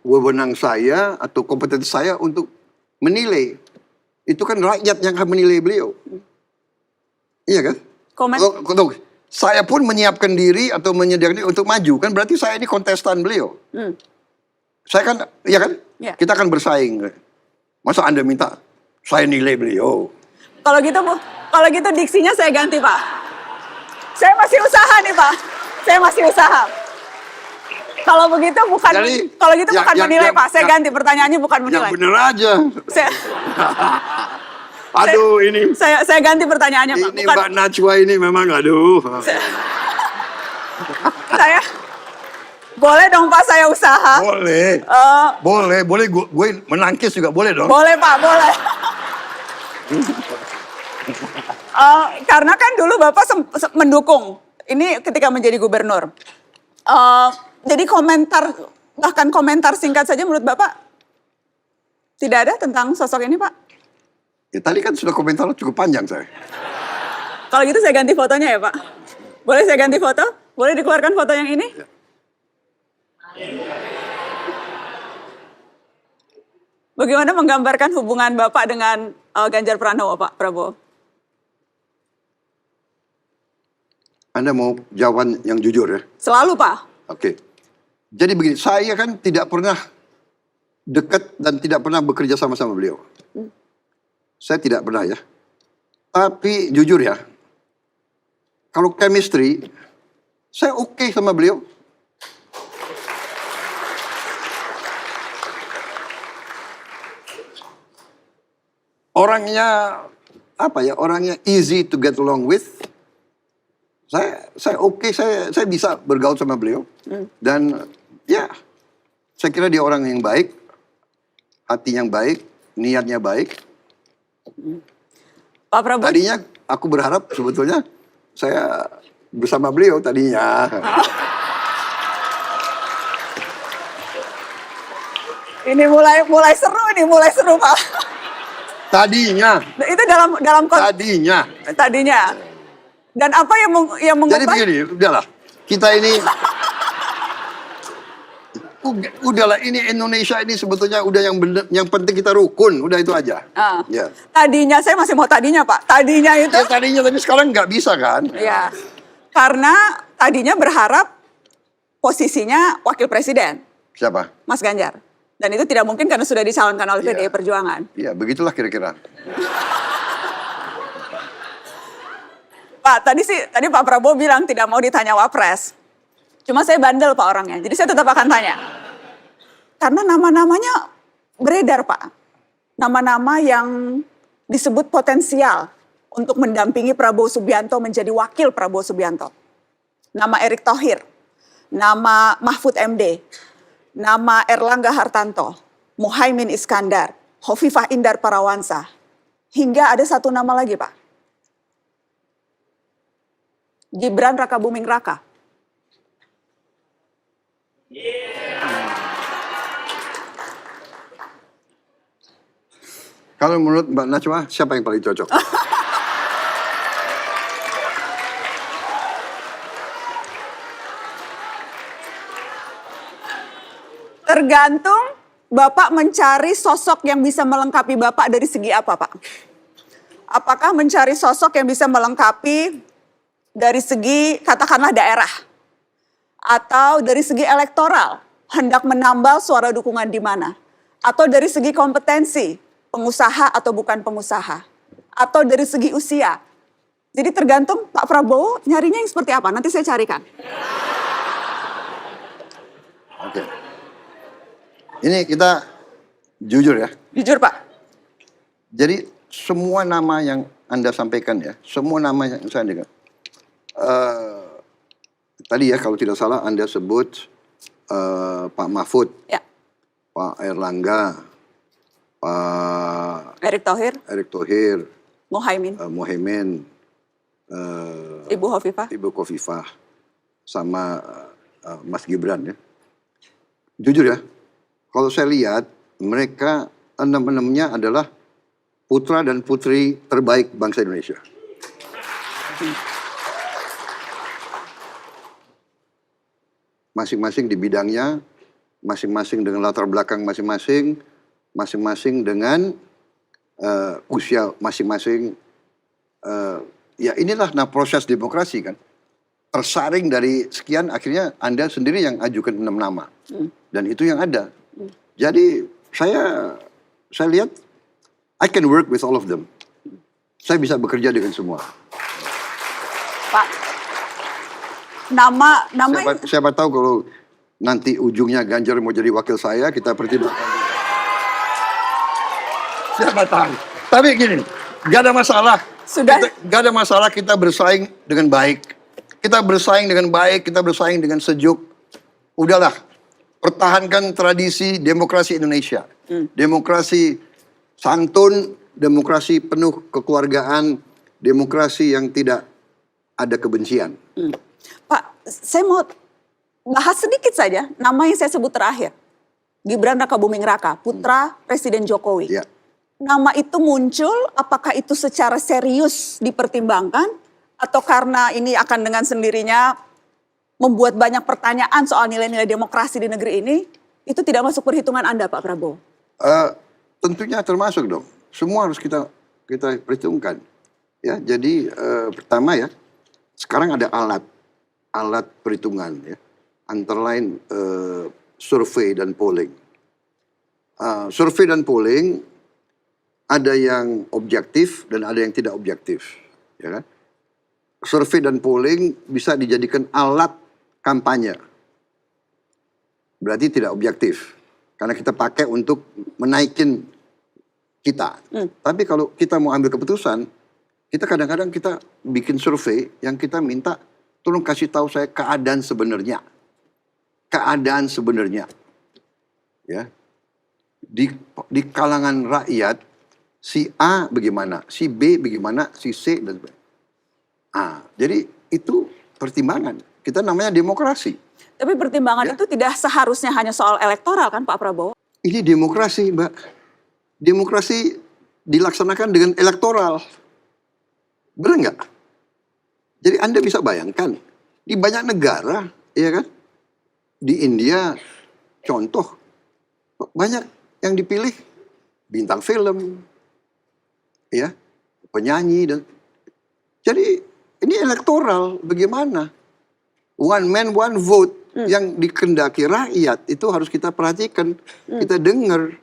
wewenang saya atau kompetensi saya untuk menilai. Itu kan rakyat yang akan menilai beliau. Iya kan? Kalau saya pun menyiapkan diri atau menyediakan diri untuk maju, kan berarti saya ini kontestan beliau. Saya kan, iya kan? Ya. Kita akan bersaing. Masa Anda minta saya nilai beliau? Kalau gitu diksinya saya ganti, Pak. Saya masih usaha nih, Pak. Saya masih usaha. Kalau begitu bukan menilai, Pak. Saya ganti pertanyaannya, bukan menilai. Yang bener aja. Aduh, ini. Saya ganti pertanyaannya, Pak. Ini Mbak Najwa ini memang aduh. Saya boleh dong, Pak, saya usaha. Boleh. Boleh. Gue menangkis juga boleh dong. Boleh, Pak, boleh. Karena kan dulu Bapak mendukung ini ketika menjadi gubernur. Jadi bahkan komentar singkat saja menurut Bapak tidak ada tentang sosok ini, Pak? Ya, tadi kan sudah komentar cukup panjang saya. Kalau gitu saya ganti fotonya ya, Pak. Boleh saya ganti foto? Boleh dikeluarkan foto yang ini? Ya. Bagaimana menggambarkan hubungan Bapak dengan Ganjar Pranowo, Pak Prabowo? Anda mau jawaban yang jujur ya? Selalu, Pak. Oke. Jadi begini, saya kan tidak pernah dekat dan tidak pernah bekerja sama-sama beliau. Saya tidak pernah ya. Tapi jujur ya, kalau chemistry, saya oke sama beliau. Orangnya, orangnya easy to get along with. Saya oke, saya bisa bergaul sama beliau. Dan ya, saya kira dia orang yang baik, hati yang baik, niatnya baik. Pak Prabowo. Tadinya aku berharap sebetulnya saya bersama beliau tadinya. Ini mulai seru Pak. Tadinya. Itu dalam tadinya. Dan apa yang mengubah? Jadi begini, udahlah. Kita ini udahlah, ini Indonesia ini sebetulnya udah yang penting kita rukun, udah itu aja. Ya. Tadinya saya masih mau tadinya, Pak. Tadinya itu. Ya, tadinya tapi sekarang nggak bisa kan? Ya. Karena tadinya berharap posisinya wakil presiden. Siapa? Mas Ganjar. Dan itu tidak mungkin karena sudah dicalonkan oleh PDI Perjuangan. Iya, begitulah kira-kira. Pak, tadi Pak Prabowo bilang tidak mau ditanya Wapres. Cuma saya bandel Pak orangnya, jadi saya tetap akan tanya. Karena nama-namanya beredar Pak. Nama-nama yang disebut potensial untuk mendampingi Prabowo Subianto menjadi wakil Prabowo Subianto. nama Erick Thohir, nama Mahfud MD, nama Erlangga Hartanto, Muhaimin Iskandar, Hovifah Indar Parawansa, hingga ada satu nama lagi Pak, Gibran Rakabuming Raka. Kalau menurut Mbak Najwa, siapa yang paling cocok? Tergantung Bapak mencari sosok yang bisa melengkapi Bapak dari segi apa, Pak? Apakah mencari sosok yang bisa melengkapi dari segi katakanlah daerah? Atau dari segi elektoral, hendak menambal suara dukungan di mana? Atau dari segi kompetensi, pengusaha atau bukan pengusaha? Atau dari segi usia? Jadi tergantung Pak Prabowo nyarinya yang seperti apa, nanti saya carikan. Oke. Ini kita jujur ya. Jujur Pak. Jadi semua nama yang Anda sampaikan ya, semua nama yang saya dengar. Tadi ya kalau tidak salah Anda sebut Pak Mahfud, Ya. Pak Erlangga, Pak Erick Thohir, Muhaimin, Ibu Hovifah. Ibu Khofifah, sama Mas Gibran ya. Jujur ya, kalau saya lihat mereka enam-enamnya adalah putra dan putri terbaik bangsa Indonesia. Masing-masing di bidangnya, masing-masing dengan latar belakang masing-masing, masing-masing dengan usia masing-masing. Ya inilah proses demokrasi kan. Tersaring dari sekian, akhirnya Anda sendiri yang ajukan 6 nama. Dan itu yang ada. Jadi saya lihat, I can work with all of them. Saya bisa bekerja dengan semua. Pak, nama Siapa tahu kalau nanti ujungnya Ganjar mau jadi wakil saya, kita pertimbangkan. Siapa tahu. Tapi gini, gak ada masalah. Gak ada masalah kita bersaing dengan baik. Kita bersaing dengan baik, kita bersaing dengan sejuk. Udahlah, pertahankan tradisi demokrasi Indonesia. Demokrasi santun, demokrasi penuh kekeluargaan, demokrasi yang tidak ada kebencian. Pak, saya mau bahas sedikit saja nama yang saya sebut terakhir. Gibran Rakabuming Raka, putra Presiden Jokowi. Ya. Nama itu muncul, apakah itu secara serius dipertimbangkan? Atau karena ini akan dengan sendirinya membuat banyak pertanyaan soal nilai-nilai demokrasi di negeri ini, itu tidak masuk perhitungan Anda, Pak Prabowo? Tentunya termasuk dong. Semua harus kita perhitungkan. Ya, jadi pertama ya, sekarang ada alat perhitungan ya, antara lain survei dan polling. Survei dan polling ada yang objektif dan ada yang tidak objektif, ya kan? Survei dan polling bisa dijadikan alat kampanye. Berarti tidak objektif. Karena kita pakai untuk menaikin kita. Tapi kalau kita mau ambil keputusan, kita kadang-kadang kita bikin survei yang kita minta, tolong kasih tahu saya keadaan sebenarnya. Keadaan sebenarnya. Ya. Di kalangan rakyat, si A bagaimana, si B bagaimana, si C dan sebagainya. Jadi itu pertimbangan. Kita namanya demokrasi. Tapi pertimbangan itu tidak seharusnya hanya soal elektoral kan Pak Prabowo? Ini demokrasi, Mbak. Demokrasi dilaksanakan dengan elektoral. Benar nggak? Jadi Anda bisa bayangkan, di banyak negara, ya kan? Di India, contoh, banyak yang dipilih bintang film, ya, penyanyi dan jadi ini elektoral bagaimana? One man, one vote yang dikendaki rakyat itu harus kita perhatikan, kita dengar.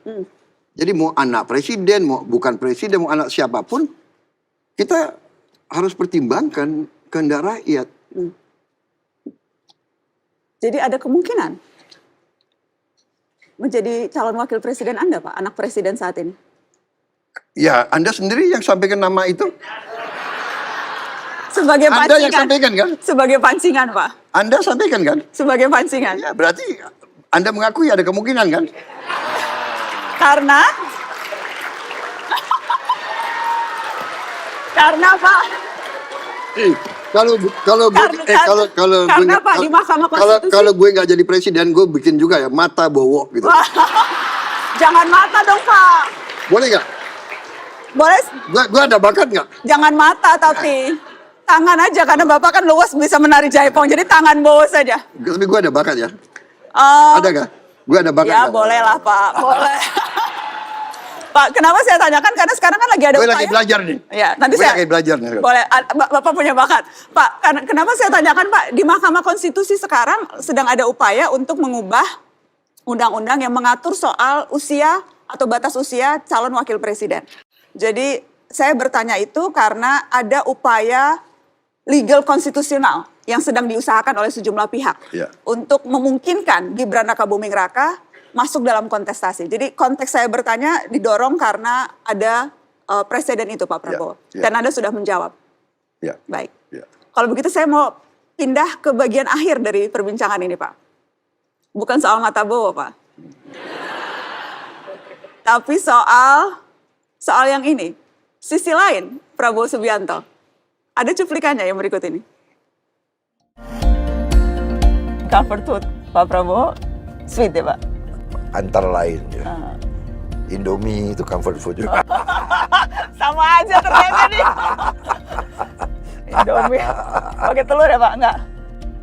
Jadi mau anak presiden, mau bukan presiden, mau anak siapapun, kita harus pertimbangkan kehendak rakyat. Jadi ada kemungkinan menjadi calon wakil presiden Anda, Pak, anak presiden saat ini? Ya, Anda sendiri yang sampaikan nama itu. Sebagai Anda pancingan. yang sampaikan kan? Sebagai pancingan, Pak. Anda sampaikan kan? Sebagai pancingan. Ya, berarti Anda mengakui ada kemungkinan kan? Karena Pak, Kalau Karena, Pak, di Mahkamah Konstitusi- kalau gue nggak jadi presiden, gue bikin juga ya mata bowo gitu. jangan mata dong, Pak. Boleh nggak? Boleh, Gue ada bakat nggak? jangan mata tapi tangan aja karena Bapak kan luas bisa menari jaipong. Jadi tangan bawa saja. Tapi gue ada bakat ya. Eh, Ada nggak? Gue ada bakat. Ya nggak? boleh lah, Pak. Boleh. Pak, kenapa saya tanyakan? Karena sekarang kan lagi ada Gue upaya. lagi belajar nih. Ya, nanti Gue saya lagi belajar nih. Boleh, Bapak punya bakat. Pak, kenapa saya tanyakan, Pak? Di Mahkamah Konstitusi sekarang sedang ada upaya untuk mengubah undang-undang yang mengatur soal usia atau batas usia calon wakil presiden. Jadi, saya bertanya itu karena ada upaya legal konstitusional yang sedang diusahakan oleh sejumlah pihak Ya. untuk memungkinkan Gibran Rakabuming Raka masuk dalam kontestasi. Jadi konteks saya bertanya didorong karena ada presiden itu, Pak Prabowo. Ya. Dan Anda sudah menjawab. Ya. Baik. Ya. Kalau begitu saya mau pindah ke bagian akhir dari perbincangan ini, Pak. Bukan soal mata bowo, Pak. Tapi soal yang ini. Sisi lain, Prabowo Subianto. Ada cuplikannya yang berikut ini. Comfort food, Pak Prabowo, sweet ya, Pak? Antara lain ya. Indomie itu comfort food juga. Sama aja ternyata nih. Indomie. Pakai telur ya, Pak? Enggak.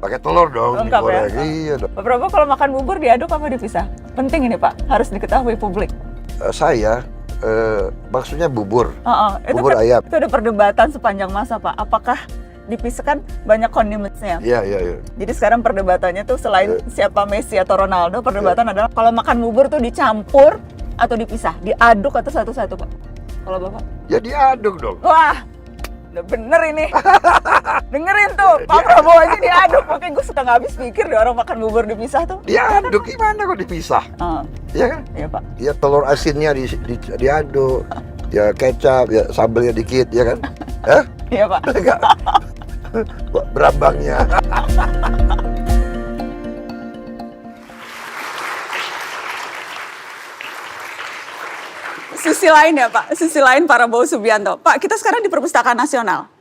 Pakai telur dong Lengkap ya? digoreng. Iya dong. Pak Prabowo kalau makan bubur diaduk apa dipisah? Penting ini, Pak. Harus diketahui publik. Saya maksudnya bubur. Itu Bubur ayam. Itu ada perdebatan sepanjang masa, Pak. Apakah dipisahkan banyak kondimennya? Iya, iya, iya. Jadi sekarang perdebatannya tuh selain siapa Messi atau Ronaldo, perdebatan adalah kalau makan bubur tuh dicampur atau dipisah, diaduk atau satu-satu, Pak. Kalau Bapak? Ya diaduk dong. Wah, udah bener ini. Dengerin tuh, Pak Prabowo aja diaduk. Makanya gue suka nggak habis pikir deh orang makan bubur dipisah tuh. Diaduk gimana kok dipisah? Iya kan? Iya, Pak. Ya telur asinnya diaduk. Ya kecap, ya sambelnya dikit, ya kan? Hah? Iya, Pak. Enggak. Berambangnya. Sisi lain ya, Pak. Sisi lain Prabowo Subianto. Pak, kita sekarang di Perpustakaan Nasional.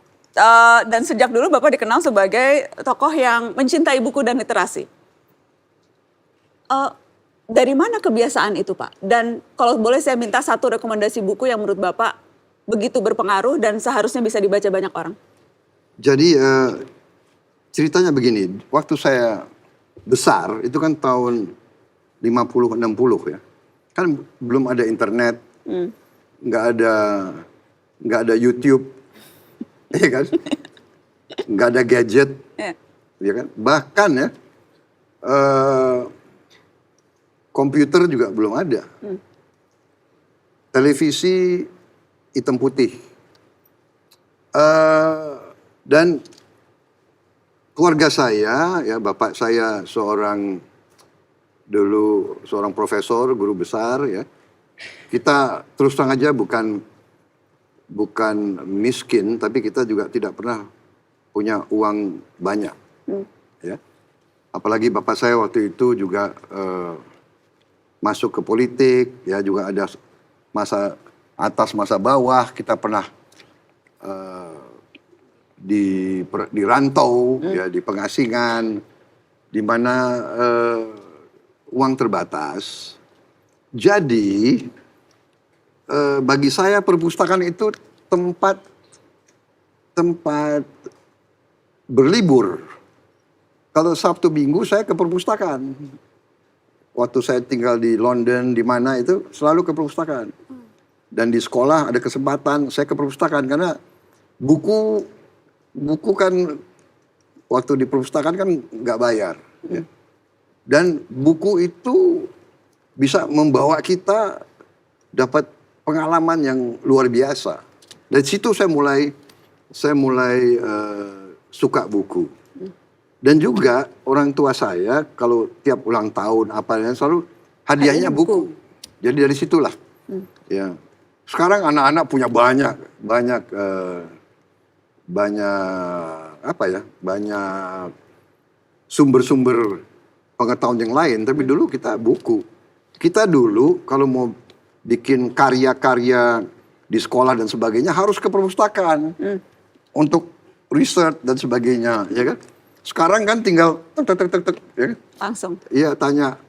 Dan sejak dulu Bapak dikenal sebagai tokoh yang mencintai buku dan literasi. Dari mana kebiasaan itu, Pak? Dan kalau boleh saya minta satu rekomendasi buku yang menurut Bapak begitu berpengaruh dan seharusnya bisa dibaca banyak orang. Jadi ceritanya begini, waktu saya besar itu kan tahun 50-60 ya. Kan belum ada internet, nggak ada YouTube, ya kan? Nggak ada gadget, ya kan? Bahkan ya komputer juga belum ada. Televisi hitam putih. Dan keluarga saya, ya bapak saya dulu seorang profesor, guru besar ya. Kita terus terang aja bukan miskin, tapi kita juga tidak pernah punya uang banyak. Ya. Apalagi bapak saya waktu itu juga masuk ke politik, ya juga ada masa atas masa bawah, kita pernah di rantau, ya di pengasingan, di mana uang terbatas. Jadi bagi saya perpustakaan itu tempat berlibur. Kalau Sabtu Minggu saya ke perpustakaan. Waktu saya tinggal di London, di mana itu selalu ke perpustakaan. Dan di sekolah ada kesempatan saya ke perpustakaan karena buku kan waktu di perpustakaan kan nggak bayar. Ya. Dan buku itu bisa membawa kita dapat pengalaman yang luar biasa. Dari situ saya mulai suka buku. Dan juga orang tua saya kalau tiap ulang tahun selalu hadiahnya buku. Jadi dari situlah. banyak sumber-sumber pengetahuan yang lain. Tapi dulu kita buku. Kita dulu kalau mau bikin karya-karya di sekolah dan sebagainya harus ke perpustakaan untuk riset dan sebagainya, ya kan? Sekarang kan tinggal tek, ya kan? Langsung. Iya, tanya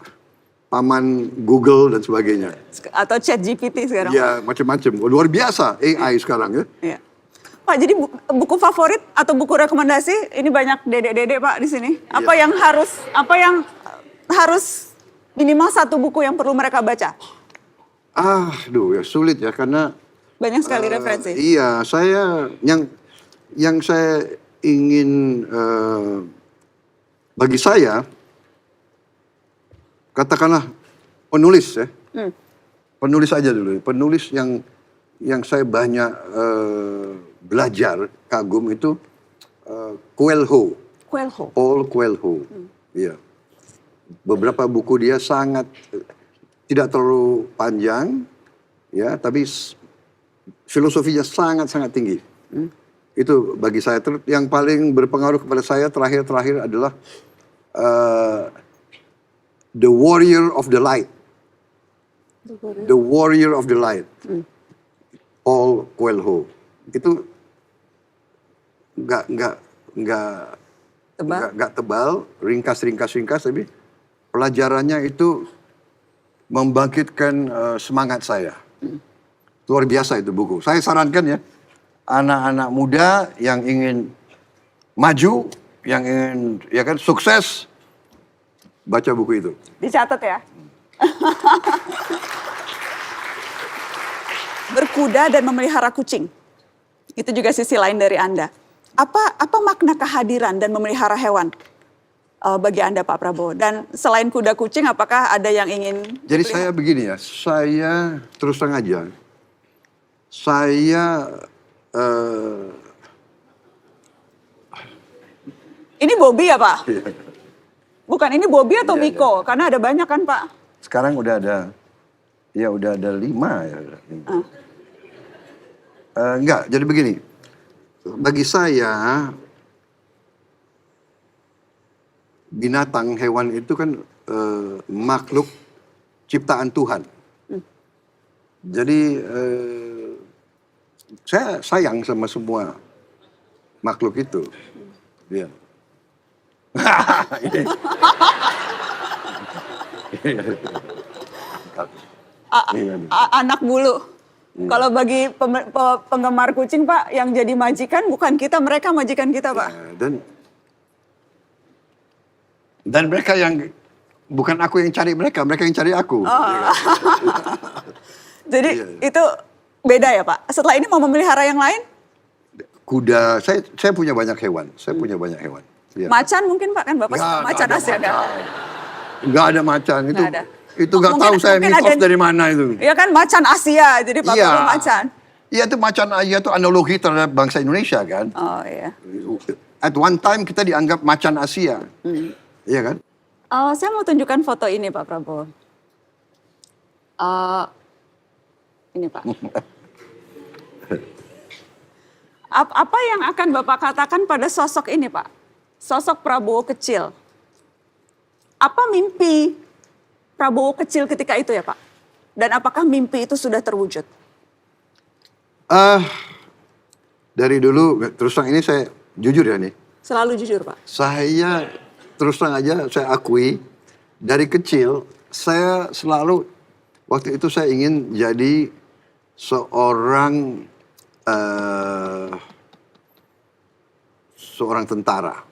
paman Google dan sebagainya. Atau chat GPT sekarang. Iya, macam-macam. Luar biasa AI sekarang ya. Iya. Pak, jadi buku favorit atau buku rekomendasi, ini banyak dedek-dedek Pak di sini. Apa yang harus minimal satu buku yang perlu mereka baca? Ya sulit ya karena Banyak sekali referensi. iya, saya yang saya ingin bagi saya katakanlah penulis ya. Penulis aja dulu. Penulis yang saya banyak belajar, kagum itu Coelho. Coelho. Paul Coelho. Iya. Beberapa buku dia sangat tidak terlalu panjang ya, tapi filosofinya sangat-sangat tinggi. Itu bagi saya yang paling berpengaruh kepada saya terakhir adalah The Warrior of the Light. The Warrior of the Light. Paul Coelho. Itu nggak tebal, ringkas, tapi pelajarannya itu membangkitkan semangat saya. Luar biasa itu buku. Saya sarankan ya, anak-anak muda yang ingin maju, yang ingin ya kan sukses, baca buku itu. Dicatat ya. Berkuda dan memelihara kucing. Itu juga sisi lain dari Anda. Apa makna kehadiran dan memelihara hewan bagi Anda Pak Prabowo? Dan selain kuda kucing, apakah ada yang ingin... Jadi saya begini ya, saya terus terang aja. Saya... Ini Bobby ya Pak? Iya. Bukan, ini Bobby atau Iya, Miko? Karena ada banyak kan Pak? Sekarang udah ada 5 ya. Enggak, jadi begini. Bagi saya binatang, hewan itu kan makhluk ciptaan Tuhan. Jadi saya sayang sama semua makhluk itu. Iya. Anak bulu. Kalau bagi penggemar kucing Pak, yang jadi majikan bukan kita, mereka majikan kita Pak. Dan mereka yang, bukan aku yang cari mereka yang cari aku. Jadi itu beda ya Pak? Setelah ini mau memelihara yang lain? Kuda, saya punya banyak hewan. Ya. Macan mungkin Pak, kan Bapak suka macan Asia kan? Nggak ada macan, itu Nggak ada. Itu nggak tahu saya mitos dari mana itu. Iya kan macan Asia, jadi Pak perlu macan. Iya itu macan Asia itu analogi terhadap bangsa Indonesia kan. Oh iya. At one time kita dianggap macan Asia. Iya kan? Saya mau tunjukkan foto ini Pak Prabowo. Ini Pak. Apa yang akan Bapak katakan pada sosok ini Pak? Sosok Prabowo kecil. Apa mimpi Prabowo kecil ketika itu ya Pak? Dan apakah mimpi itu sudah terwujud? Dari dulu, terus terang ini saya jujur ya nih. Selalu jujur Pak. Saya terus terang aja saya akui, dari kecil saya selalu, waktu itu saya ingin jadi seorang tentara.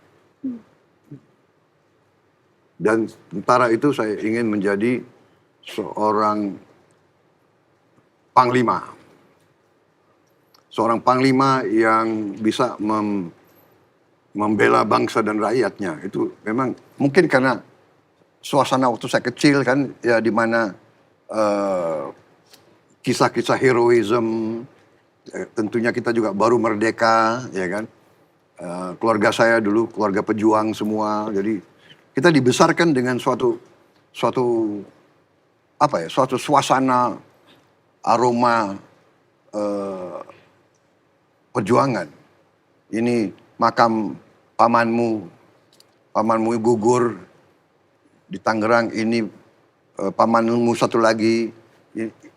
Dan tentara itu saya ingin menjadi seorang panglima. Seorang panglima yang bisa membela bangsa dan rakyatnya. Itu memang mungkin karena suasana waktu saya kecil kan, ya di mana kisah-kisah heroism, tentunya kita juga baru merdeka, ya kan. Keluarga saya dulu keluarga pejuang semua, jadi kita dibesarkan dengan suatu suasana aroma perjuangan. ini makam pamanmu gugur di Tangerang, ini pamanmu satu lagi.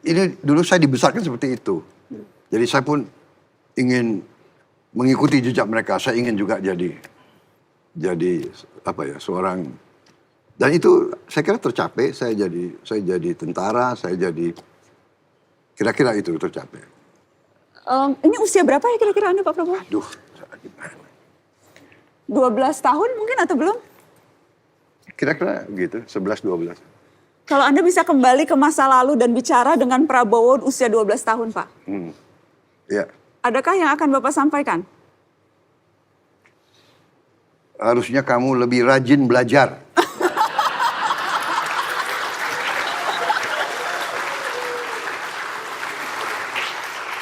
Ini dulu saya dibesarkan seperti itu. Jadi saya pun ingin mengikuti jejak mereka. Saya ingin juga jadi seorang, dan itu saya kira tercapai. Saya jadi tentara, saya jadi kira-kira itu tercapai. Ini usia berapa ya kira-kira Anda, Pak Prabowo? Aduh, gimana? 12 tahun mungkin atau belum? Kira-kira gitu, 11-12. Kalau Anda bisa kembali ke masa lalu dan bicara dengan Prabowo usia 12 tahun, Pak. Ya. Adakah yang akan Bapak sampaikan? Harusnya kamu lebih rajin belajar.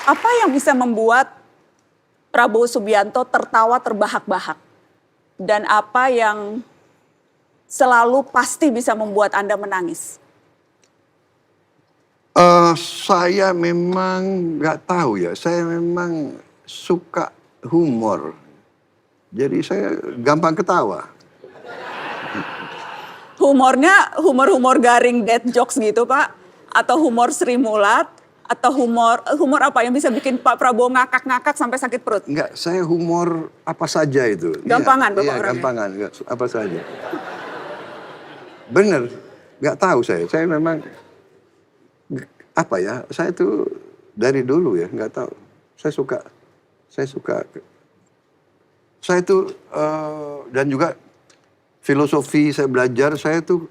Apa yang bisa membuat Prabowo Subianto tertawa terbahak-bahak? Dan apa yang selalu pasti bisa membuat Anda menangis? Saya memang nggak tahu ya. Saya memang suka humor. Jadi saya gampang ketawa. Humornya humor garing dead jokes gitu, Pak? Atau humor Sri Mulat? Atau humor apa yang bisa bikin Pak Prabowo ngakak-ngakak sampai sakit perut? Enggak, saya humor apa saja itu. Gampangan, Bapak iya, orangnya? Gampangan, enggak, apa saja. Bener, nggak tahu saya. Saya memang apa ya? Saya itu dari dulu ya, nggak tahu. Saya suka. Saya itu dan juga filosofi saya belajar. Saya itu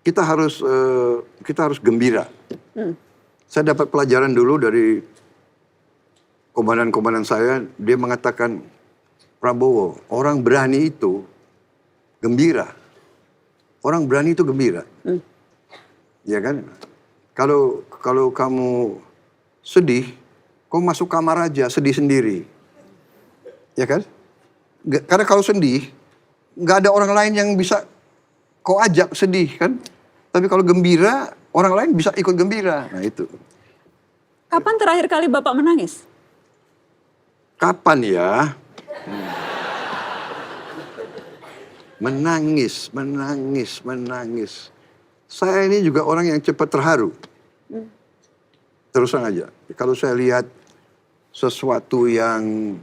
kita harus gembira. Saya dapat pelajaran dulu dari komandan-komandan saya. Dia mengatakan, Prabowo, orang berani itu gembira. Orang berani itu gembira. Ya kan? Kalau kamu sedih, kau masuk kamar aja, sedih sendiri. Ya kan? Karena kalau sedih, nggak ada orang lain yang bisa kau ajak sedih kan? Tapi kalau gembira, orang lain bisa ikut gembira. Nah itu. Kapan terakhir kali Bapak menangis? Kapan ya? Menangis. Saya ini juga orang yang cepat terharu. Terus terang aja. Kalau saya lihat sesuatu yang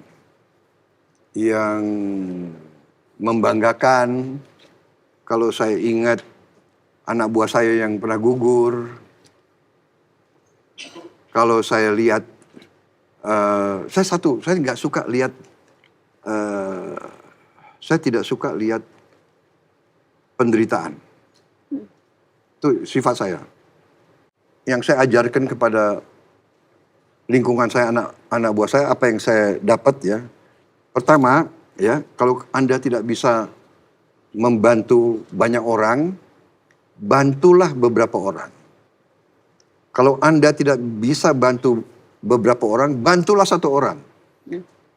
membanggakan, kalau saya ingat anak buah saya yang pernah gugur, kalau saya lihat, saya nggak suka lihat, saya tidak suka lihat penderitaan. Itu sifat saya. Yang saya ajarkan kepada lingkungan saya, anak buah saya, apa yang saya dapat ya. Pertama, ya, kalau Anda tidak bisa membantu banyak orang, bantulah beberapa orang. Kalau Anda tidak bisa bantu beberapa orang, bantulah satu orang.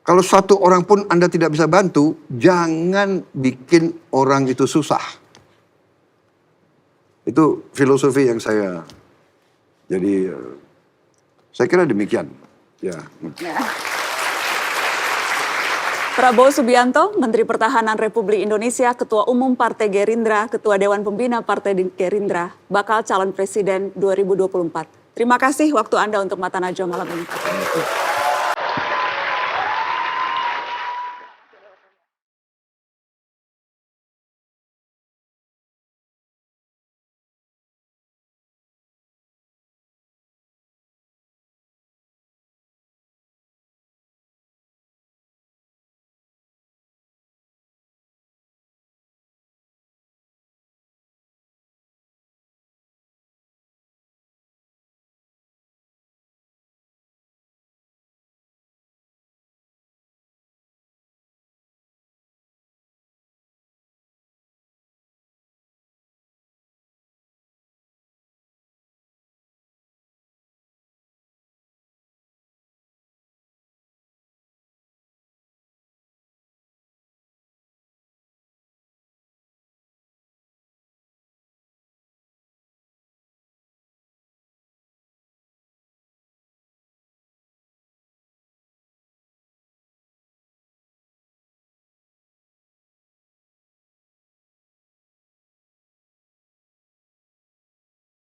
Kalau satu orang pun Anda tidak bisa bantu, jangan bikin orang itu susah. Itu filosofi yang saya, jadi saya kira demikian. Ya. Prabowo Subianto, Menteri Pertahanan Republik Indonesia, Ketua Umum Partai Gerindra, Ketua Dewan Pembina Partai Gerindra, bakal calon presiden 2024. Terima kasih waktu Anda untuk Mata Najwa malam ini.